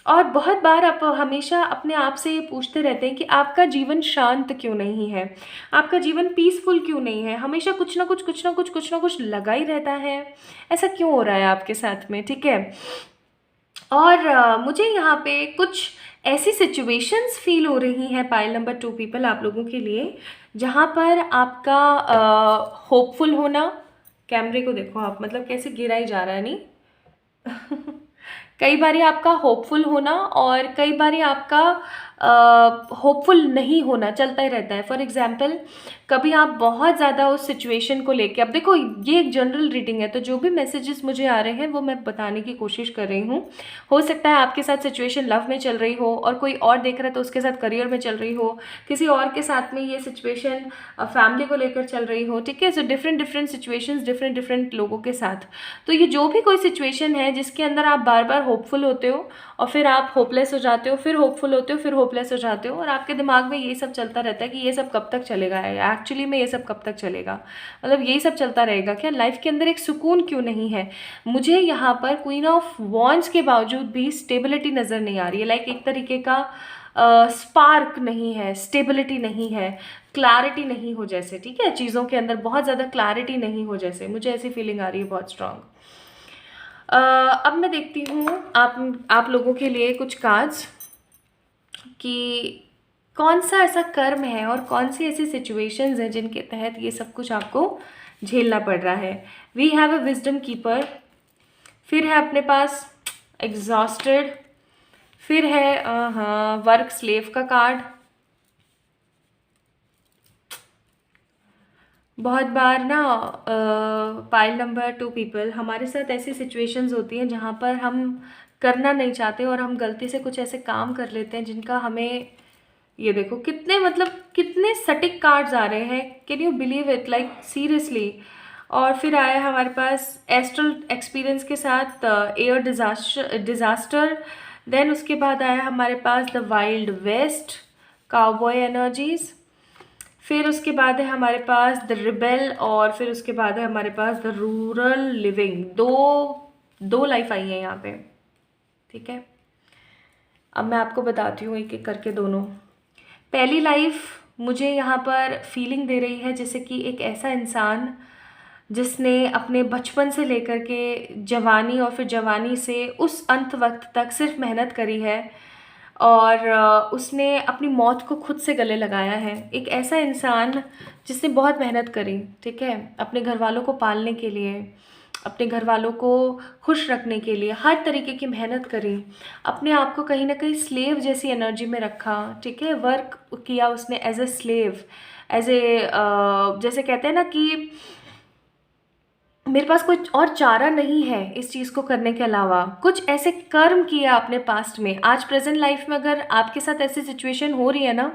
और बहुत बार आप हमेशा अपने आप से ये पूछते रहते हैं कि आपका जीवन शांत क्यों नहीं है, आपका जीवन पीसफुल क्यों नहीं है, हमेशा कुछ ना कुछ कुछ ना कुछ कुछ ना कुछ लगा ही रहता है, ऐसा क्यों हो रहा है आपके साथ में, ठीक है। और मुझे यहाँ पे कुछ ऐसी सिचुएशंस फील हो रही हैं पाइल नंबर 2 पीपल आप लोगों के लिए, जहाँ पर आपका होपफुल होना, कैमरे को देखो आप, मतलब कैसे गिरा ही जा रहा है नहीं कई बारी आपका होपफुल होना और कई बारी आपका होपफुल नहीं होना चलता ही रहता है। फॉर एग्जाम्पल, कभी आप बहुत ज़्यादा उस सिचुएशन को लेके, अब देखो ये एक जनरल रीडिंग है, तो जो भी मैसेजेस मुझे आ रहे हैं वो मैं बताने की कोशिश कर रही हूँ। हो सकता है आपके साथ सिचुएशन लव में चल रही हो और कोई और देख रहा है तो उसके साथ करियर में चल रही हो, किसी और के साथ में ये सिचुएशन फैमिली को लेकर चल रही हो, ठीक है। So different different situations different different लोगों के साथ। तो ये जो भी कोई सिचुएशन है जिसके अंदर आप बार बार होपफुल होते हो और फिर आप होपलेस हो जाते हो, फिर होपफुल होते हो, फिर होपलेस हो जाते हो, और आपके दिमाग में ये सब चलता रहता है कि ये सब कब तक चलेगा, एक्चुअली में ये सब कब तक चलेगा, मतलब यही सब चलता रहेगा क्या, लाइफ के अंदर एक सुकून क्यों नहीं है। मुझे यहाँ पर क्वीन ऑफ वॉन्ड्स के बावजूद भी स्टेबिलिटी नज़र नहीं आ रही है, लाइक एक तरीके का स्पार्क नहीं है, स्टेबिलिटी नहीं है, क्लैरिटी नहीं हो जैसे, ठीक है, चीज़ों के अंदर बहुत ज़्यादा क्लैरिटी नहीं हो जैसे, मुझे ऐसी फीलिंग आ रही है बहुत स्ट्रांग। अब मैं देखती हूँ आप लोगों के लिए कुछ कार्ड्स कि कौन सा ऐसा कर्म है और कौन सी ऐसी सिचुएशंस हैं जिनके तहत ये सब कुछ आपको झेलना पड़ रहा है। We have a wisdom keeper, फिर है अपने पास एग्जॉस्टेड, फिर है हाँ वर्क स्लेव का कार्ड। बहुत बार ना पाइल नंबर 2 पीपल, हमारे साथ ऐसी सिचुएशंस होती हैं जहाँ पर हम करना नहीं चाहते और हम गलती से कुछ ऐसे काम कर लेते हैं जिनका हमें, ये देखो कितने मतलब कितने सटीक कार्ड्स आ रहे हैं, can you believe it, like seriously. और फिर आया हमारे पास एस्ट्रल एक्सपीरियंस के साथ एयर डिजास्टर, देन उसके बाद आया हमारे पास the wild west, cowboy energies, फिर उसके बाद है हमारे पास द रिबेल, और फिर उसके बाद है हमारे पास द रूरल लिविंग। दो लाइफ आई है यहाँ पे, ठीक है। अब मैं आपको बताती हूँ एक एक करके दोनों। पहली लाइफ मुझे यहाँ पर फीलिंग दे रही है जैसे कि एक ऐसा इंसान जिसने अपने बचपन से लेकर के जवानी और फिर जवानी से उस अंत वक्त तक सिर्फ मेहनत करी है और उसने अपनी मौत को खुद से गले लगाया है। एक ऐसा इंसान जिसने बहुत मेहनत करी, ठीक है, अपने घर वालों को पालने के लिए, अपने घर वालों को खुश रखने के लिए हर तरीके की मेहनत करी, अपने आप को कहीं ना कहीं स्लेव जैसी एनर्जी में रखा, ठीक है, वर्क किया उसने as a slave, as a जैसे कहते हैं ना कि मेरे पास कोई और चारा नहीं है इस चीज़ को करने के अलावा, कुछ ऐसे कर्म किया अपने पास्ट में। आज प्रेजेंट लाइफ में अगर आपके साथ ऐसी सिचुएशन हो रही है ना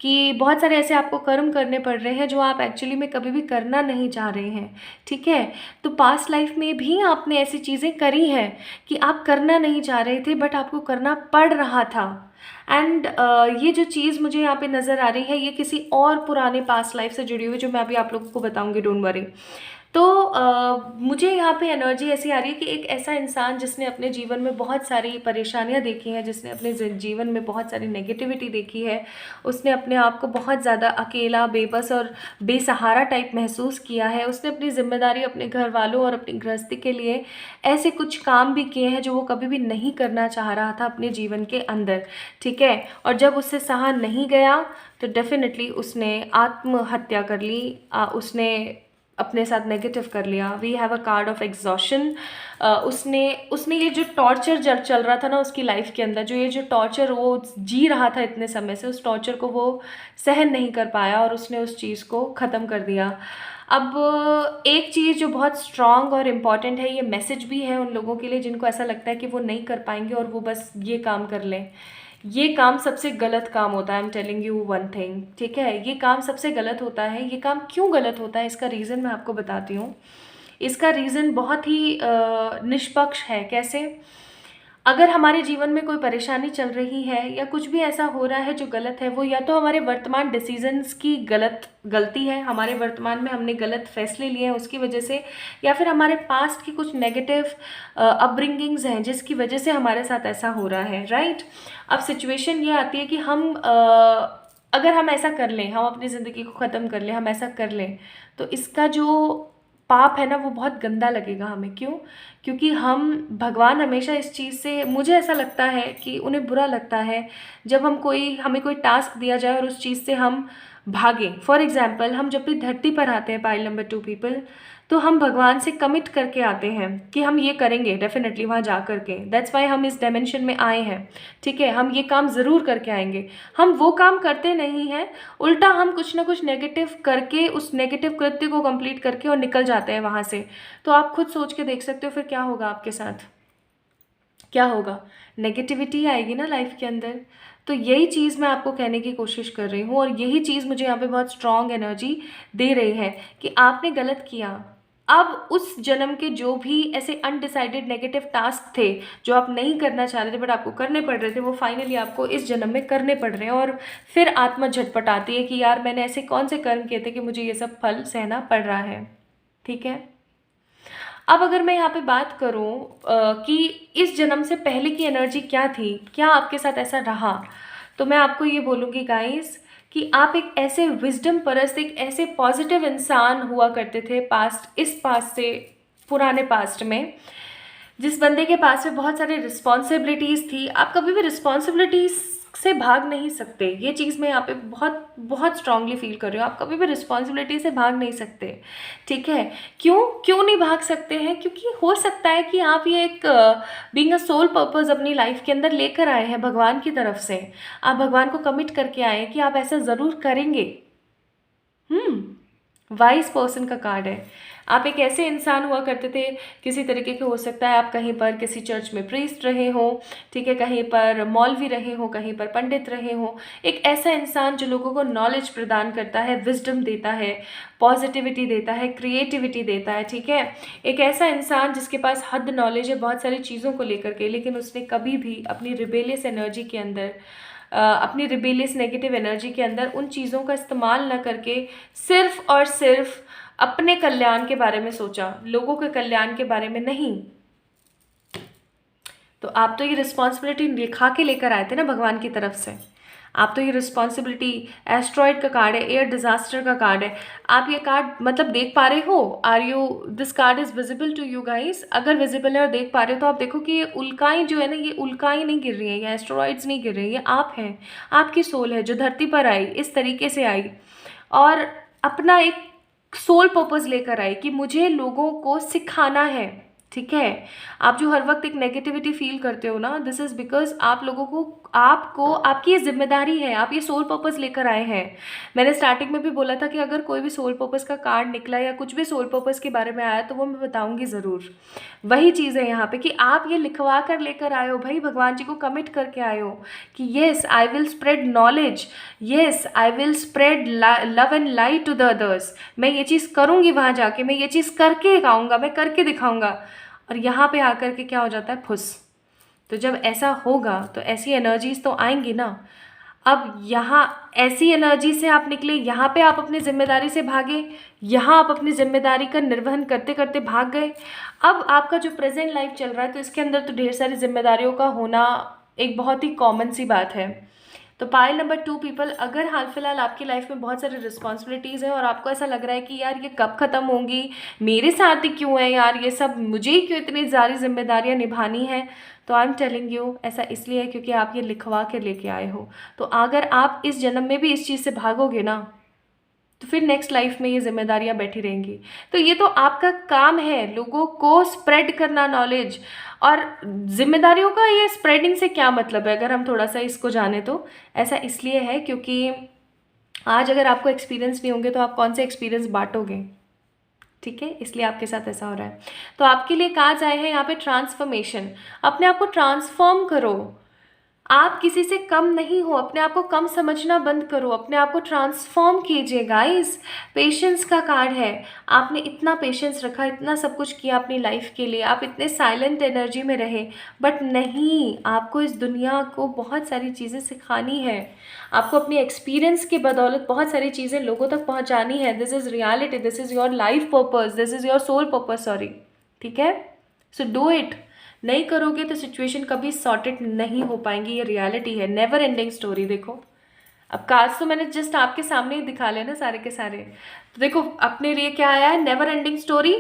कि बहुत सारे ऐसे आपको कर्म करने पड़ रहे हैं जो आप एक्चुअली में कभी भी करना नहीं चाह रहे हैं, ठीक है, तो पास्ट लाइफ में भी आपने ऐसी चीज़ें करी हैं कि आप करना नहीं चाह रहे थे बट आपको करना पड़ रहा था। एंड ये जो चीज़ मुझे यहाँ पे नज़र आ रही है ये किसी और पुराने पास्ट लाइफ से जुड़ी हुई, जो मैं अभी आप लोगों को बताऊँगी, डोंट वरी। तो मुझे यहाँ पे एनर्जी ऐसी आ रही है कि एक ऐसा इंसान जिसने अपने जीवन में बहुत सारी परेशानियाँ देखी हैं, जिसने अपने जीवन में बहुत सारी नेगेटिविटी देखी है, उसने अपने आप को बहुत ज़्यादा अकेला, बेबस और बेसहारा टाइप महसूस किया है, उसने अपनी जिम्मेदारी अपने घर वालों और अपनी गृहस्थी के लिए ऐसे कुछ काम भी किए हैं जो वो कभी भी नहीं करना चाह रहा था अपने जीवन के अंदर, ठीक है, और जब उससे सहा नहीं गया तो डेफिनेटली उसने आत्महत्या कर ली, उसने अपने साथ नेगेटिव कर लिया। We have a card of exhaustion. उसने ये जो टॉर्चर चल रहा था ना उसकी लाइफ के अंदर, जो ये जो टॉर्चर वो जी रहा था इतने समय से, उस टॉर्चर को वो सहन नहीं कर पाया और उसने उस चीज़ को ख़त्म कर दिया। अब एक चीज़ जो बहुत स्ट्रॉन्ग और इम्पॉर्टेंट है, ये मैसेज भी है उन लोगों के लिए जिनको ऐसा लगता है कि वो नहीं कर पाएंगे और वो बस ये काम कर लें। ये काम सबसे गलत काम होता है, I am telling you one thing, ठीक है? ये काम सबसे गलत होता है। ये काम क्यों गलत होता है, इसका रीज़न मैं आपको बताती हूँ। इसका रीज़न बहुत ही निष्पक्ष है। कैसे? अगर हमारे जीवन में कोई परेशानी चल रही है या कुछ भी ऐसा हो रहा है जो गलत है, वो या तो हमारे वर्तमान डिसीजंस की गलती है, हमारे वर्तमान में हमने गलत फैसले लिए हैं उसकी वजह से, या फिर हमारे पास्ट की कुछ नेगेटिव अपब्रिंगिंग्स हैं जिसकी वजह से हमारे साथ ऐसा हो रहा है, राइट? अब सिचुएशन ये आती है कि अगर हम ऐसा कर लें, हम अपनी ज़िंदगी को ख़त्म कर लें, हम ऐसा कर लें, तो इसका जो पाप है ना वो बहुत गंदा लगेगा हमें। क्यों? क्योंकि भगवान हमेशा इस चीज़ से, मुझे ऐसा लगता है कि उन्हें बुरा लगता है जब हमें कोई टास्क दिया जाए और उस चीज़ से हम भागें। फॉर एग्जाम्पल, हम जब भी धरती पर आते हैं, पाइल नंबर 2 पीपल, तो हम भगवान से कमिट करके आते हैं कि हम ये करेंगे डेफिनेटली वहाँ जा करके। दैट्स वाई हम इस डायमेंशन में आए हैं, ठीक है? हम ये काम ज़रूर करके आएंगे। हम वो काम करते नहीं हैं, उल्टा हम कुछ ना कुछ नेगेटिव करके, उस नेगेटिव कृत्य को कंप्लीट करके और निकल जाते हैं वहाँ से। तो आप खुद सोच के देख सकते हो फिर क्या होगा आपके साथ। क्या होगा? नेगेटिविटी आएगी ना लाइफ के अंदर। तो यही चीज़ मैं आपको कहने की कोशिश कर रही हूँ और यही चीज़ मुझे यहाँ पे बहुत स्ट्रॉन्ग एनर्जी दे रही है कि आपने गलत किया। अब उस जन्म के जो भी ऐसे अनडिसाइडेड नेगेटिव टास्क थे जो आप नहीं करना चाह रहे थे बट आपको करने पड़ रहे थे, वो फाइनली आपको इस जन्म में करने पड़ रहे हैं। और फिर आत्मा झटपटाती है कि यार मैंने ऐसे कौन से कर्म किए थे कि मुझे ये सब फल सहना पड़ रहा है, ठीक है? अब अगर मैं यहाँ पे बात करूँ कि इस जन्म से पहले की एनर्जी क्या थी, क्या आपके साथ ऐसा रहा, तो मैं आपको ये बोलूँगी गाइस कि आप एक ऐसे विजडम परस्त, एक ऐसे पॉजिटिव इंसान हुआ करते थे इस पास्ट से, पुराने पास्ट में, जिस बंदे के पास में बहुत सारी रिस्पॉन्सिबिलिटीज़ थी। आप कभी भी रिस्पॉन्सिबिलिटीज़ से भाग नहीं सकते। ये चीज़ मैं यहाँ पे बहुत बहुत स्ट्रांगली फील कर रही हूँ। आप कभी भी रिस्पॉन्सिबिलिटी से भाग नहीं सकते, ठीक है? क्यों नहीं भाग सकते हैं? क्योंकि हो सकता है कि आप ये एक बीइंग अ सोल पर्पस अपनी लाइफ के अंदर लेकर आए हैं भगवान की तरफ से। आप भगवान को कमिट करके आए हैं कि आप ऐसा ज़रूर करेंगे। वाइज पर्सन का कार्ड है। आप एक ऐसे इंसान हुआ करते थे, किसी तरीके के, हो सकता है आप कहीं पर किसी चर्च में प्रीस्ट रहे हो, ठीक है, कहीं पर मौलवी रहे हो, कहीं पर पंडित रहे हो। एक ऐसा इंसान जो लोगों को नॉलेज प्रदान करता है, विजडम देता है, पॉजिटिविटी देता है, क्रिएटिविटी देता है, ठीक है? एक ऐसा इंसान जिसके पास हद नॉलेज है बहुत सारी चीज़ों को लेकर के, लेकिन उसने कभी भी अपनी रिबेलियस एनर्जी के अंदर, अपनी रिबेलियस नेगेटिव एनर्जी के अंदर उन चीज़ों का इस्तेमाल न करके सिर्फ और सिर्फ अपने कल्याण के बारे में सोचा, लोगों के कल्याण के बारे में नहीं। तो आप तो ये रिस्पॉन्सिबिलिटी लिखा के लेकर आए थे ना भगवान की तरफ से। आप तो ये रिस्पॉन्सिबिलिटी, एस्ट्रॉइड का कार्ड है, एयर डिजास्टर का कार्ड है, आप ये कार्ड मतलब देख पा रहे हो? Are you, this card is visible to you guys? अगर विजिबल है और देख पा रहे हो तो आप देखो कि ये उल्काएं जो है ना, ये उल्काएं नहीं गिर रही हैं, ये एस्ट्रॉइड्स नहीं गिर रही हैं, ये आप हैं, आपकी सोल है जो धरती पर आई, इस तरीके से आई और अपना एक सोल पर्पस लेकर आई कि मुझे लोगों को सिखाना है, ठीक है? आप जो हर वक्त एक नेगेटिविटी फील करते हो ना, दिस इज़ बिकॉज आप लोगों को, आपकी ये जिम्मेदारी है, आप ये सोल पर्पस लेकर आए हैं। मैंने स्टार्टिंग में भी बोला था कि अगर कोई भी सोल पर्पस का कार्ड निकला या कुछ भी सोल पर्पस के बारे में आया तो वो मैं बताऊंगी ज़रूर। वही चीज़ है यहाँ पे कि आप ये लिखवा कर लेकर आए हो भाई, भगवान जी को कमिट करके आए हो कि yes I will spread knowledge, yes I will spread love and light to the others. मैं ये चीज़ करूँगी वहाँ जाके, मैं ये चीज़ करके आऊँगा, मैं करके दिखाऊँगा। और यहाँ पे आकर के क्या हो जाता है? फुस। तो जब ऐसा होगा तो ऐसी एनर्जीज तो आएंगी ना। अब यहाँ ऐसी एनर्जी से आप निकले, यहाँ पे आप अपनी जिम्मेदारी से भागे, यहाँ आप अपनी जिम्मेदारी का निर्वहन करते करते भाग गए। अब आपका जो प्रेजेंट लाइफ चल रहा है तो इसके अंदर तो ढेर सारी जिम्मेदारियों का होना एक बहुत ही कॉमन सी बात है। तो पाइल नंबर 2 पीपल, अगर हाल फिलहाल आपकी लाइफ में बहुत सारी रिस्पॉन्सिबिलिटीज़ हैं और आपको ऐसा लग रहा है कि यार ये कब ख़त्म होंगी, मेरे साथ ही क्यों है यार ये सब, मुझे ही क्यों इतनी सारी जिम्मेदारियां निभानी है, तो आई एम टेलिंग यू ऐसा इसलिए है क्योंकि आप ये लिखवा के लेके आए हो। तो अगर आप इस जन्म में भी इस चीज़ से भागोगे ना तो फिर नेक्स्ट लाइफ में ये जिम्मेदारियां बैठी रहेंगी। तो ये तो आपका काम है, लोगों को स्प्रेड करना नॉलेज। और जिम्मेदारियों का ये स्प्रेडिंग से क्या मतलब है, अगर हम थोड़ा सा इसको जाने तो ऐसा इसलिए है क्योंकि आज अगर आपको एक्सपीरियंस नहीं होंगे तो आप कौन से एक्सपीरियंस बांटोगे? ठीक है, इसलिए आपके साथ ऐसा हो रहा है। तो आपके लिए कार्ड्स आए हैं यहाँ पे ट्रांसफॉर्मेशन। अपने आप को ट्रांसफॉर्म करो। आप किसी से कम नहीं हो, अपने आप को कम समझना बंद करो, अपने आप को ट्रांसफॉर्म कीजिए गाइस। पेशेंस का कार्ड है। आपने इतना पेशेंस रखा, इतना सब कुछ किया अपनी लाइफ के लिए, आप इतने साइलेंट एनर्जी में रहे, बट नहीं, आपको इस दुनिया को बहुत सारी चीज़ें सिखानी है। आपको अपनी एक्सपीरियंस के बदौलत बहुत सारी चीज़ें लोगों तक पहुंचानी है। This is reality, this is your life purpose, this is your soul purpose, sorry. ठीक है, सो डू इट। नहीं करोगे तो सिचुएशन कभी सॉर्टेड नहीं हो पाएंगी, ये रियलिटी है, नेवर एंडिंग स्टोरी। देखो, अब कार्ड्स तो मैंने जस्ट आपके सामने ही दिखा लेना सारे के सारे। तो देखो अपने लिए क्या आया है, never ending story,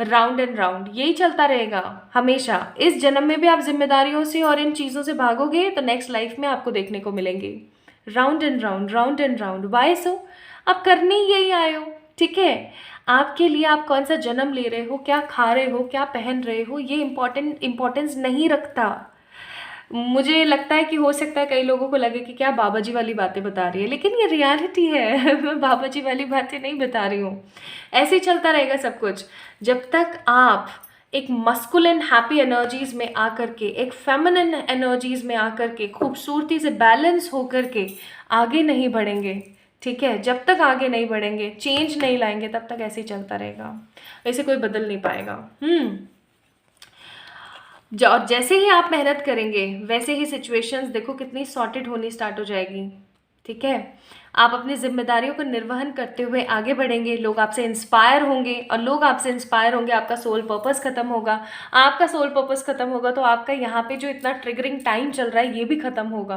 round and round, यही चलता रहेगा हमेशा। इस जन्म में भी आप जिम्मेदारियों से और इन चीज़ों से भागोगे तो नेक्स्ट लाइफ में आपको देखने को मिलेंगे round and round, round and round. Why so? आप करने ही यही आए हो। ठीक है, आपके लिए आप कौन सा जन्म ले रहे हो, क्या खा रहे हो, क्या पहन रहे हो, ये इम्पोर्टेंस नहीं रखता। मुझे लगता है कि हो सकता है कई लोगों को लगे कि क्या बाबा जी वाली बातें बता रही है, लेकिन ये रियलिटी है। मैं बाबा जी वाली बातें नहीं बता रही हूँ। ऐसे ही चलता रहेगा सब कुछ जब तक आप एक मस्कुलिन हैप्पी एनर्जीज में आकर के, एक फेमिनिन एनर्जीज में आकर के, खूबसूरती से बैलेंस होकर के आगे नहीं बढ़ेंगे। ठीक है, जब तक आगे नहीं बढ़ेंगे, चेंज नहीं लाएंगे, तब तक ऐसे ही चलता रहेगा। ऐसे कोई बदल नहीं पाएगा। और जैसे ही आप मेहनत करेंगे वैसे ही सिचुएशंस देखो कितनी सॉर्टेड होनी स्टार्ट हो जाएगी। ठीक है, आप अपनी जिम्मेदारियों का निर्वहन करते हुए आगे बढ़ेंगे, लोग आपसे इंस्पायर होंगे, और लोग आपसे इंस्पायर होंगे, आपका सोल पर्पस खत्म होगा। आपका सोल पर्पस खत्म होगा तो आपका यहाँ पे जो इतना ट्रिगरिंग टाइम चल रहा है ये भी खत्म होगा।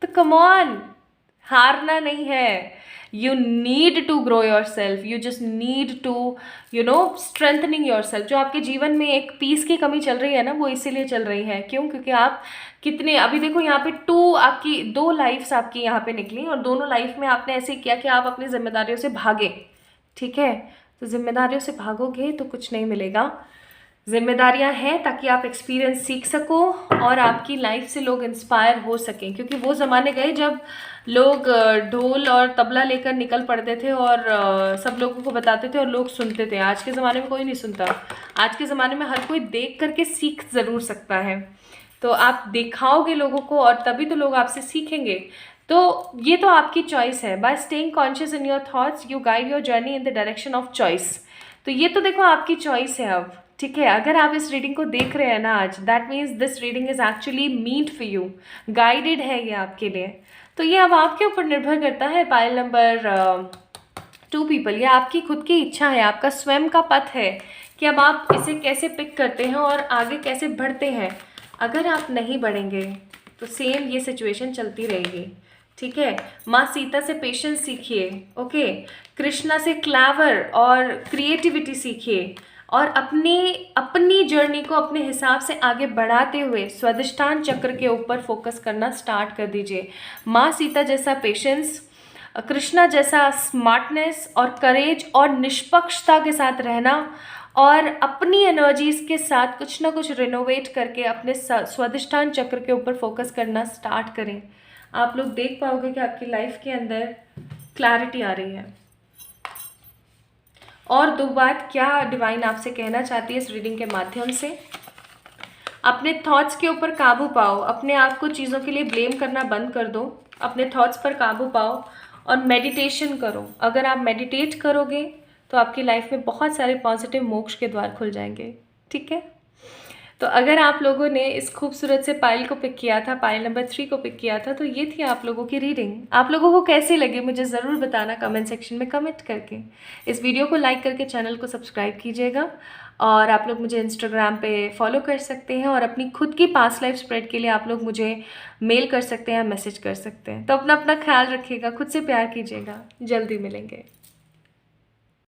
तो कम ऑन, हारना नहीं है। You need to grow yourself, you just need to strengthening yourself. जो आपके जीवन में एक पीस की कमी चल रही है ना, वो इसीलिए चल रही है। क्यों? क्योंकि आप कितने, अभी देखो यहाँ पे आपकी 2 लाइफ्स आपकी यहाँ पे निकली, और दोनों लाइफ में आपने ऐसे किया कि आप अपनी जिम्मेदारियों से भागे। ठीक है, तो जिम्मेदारियों से भागोगे तो कुछ नहीं मिलेगा। जिम्मेदारियां हैं ताकि आप एक्सपीरियंस सीख सको और आपकी लाइफ से लोग इंस्पायर हो सकें, क्योंकि वो ज़माने गए जब लोग ढोल और तबला लेकर निकल पड़ते थे और सब लोगों को बताते थे और लोग सुनते थे। आज के ज़माने में कोई नहीं सुनता। आज के ज़माने में हर कोई देख करके सीख ज़रूर सकता है। तो आप दिखाओगे लोगों को और तभी तो लोग आपसे सीखेंगे। तो ये तो आपकी चॉइस है। Bye staying conscious in your thoughts you guide your journey in the direction of choice. तो ये तो देखो आपकी चॉइस है अब। ठीक है, अगर आप इस रीडिंग को देख रहे हैं ना आज, that means this reading is actually meant for you, guided है ये आपके लिए। तो ये अब आपके ऊपर निर्भर करता है। पाइल नंबर 2 पीपल, ये आपकी खुद की इच्छा है, आपका स्वयं का पथ है कि अब आप इसे कैसे पिक करते हैं और आगे कैसे बढ़ते हैं। अगर आप नहीं बढ़ेंगे तो सेम ये सिचुएशन चलती रहेगी। ठीक है, माँ सीता से पेशेंस सीखिए। ओके, कृष्णा से क्लेवर और क्रिएटिविटी सीखिए, और अपनी जर्नी को अपने हिसाब से आगे बढ़ाते हुए स्वादिष्टान चक्र के ऊपर फोकस करना स्टार्ट कर दीजिए। माँ सीता जैसा पेशेंस, कृष्णा जैसा स्मार्टनेस और करेज और निष्पक्षता के साथ रहना, और अपनी एनर्जीज के साथ कुछ ना कुछ रिनोवेट करके अपने स्वादिष्टान चक्र के ऊपर फोकस करना स्टार्ट करें। आप लोग देख पाओगे कि आपकी लाइफ के अंदर क्लैरिटी आ रही है। और 2 बात क्या डिवाइन आपसे कहना चाहती है इस रीडिंग के माध्यम से, अपने थॉट्स के ऊपर काबू पाओ। अपने आप को चीज़ों के लिए ब्लेम करना बंद कर दो, अपने थॉट्स पर काबू पाओ और मेडिटेशन करो। अगर आप मेडिटेट करोगे तो आपकी लाइफ में बहुत सारे पॉजिटिव मोक्ष के द्वार खुल जाएंगे। ठीक है, तो अगर आप लोगों ने इस खूबसूरत से पाइल को पिक किया था, पाइल नंबर 3 को पिक किया था, तो ये थी आप लोगों की रीडिंग। आप लोगों को कैसी लगी मुझे ज़रूर बताना कमेंट सेक्शन में कमेंट करके। इस वीडियो को लाइक करके चैनल को सब्सक्राइब कीजिएगा, और आप लोग मुझे इंस्टाग्राम पे फॉलो कर सकते हैं, और अपनी खुद की पास्ट लाइफ स्प्रेड के लिए आप लोग मुझे मेल कर सकते हैं या मैसेज कर सकते हैं। तो अपना ख्याल रखिएगा, खुद से प्यार कीजिएगा। जल्दी मिलेंगे।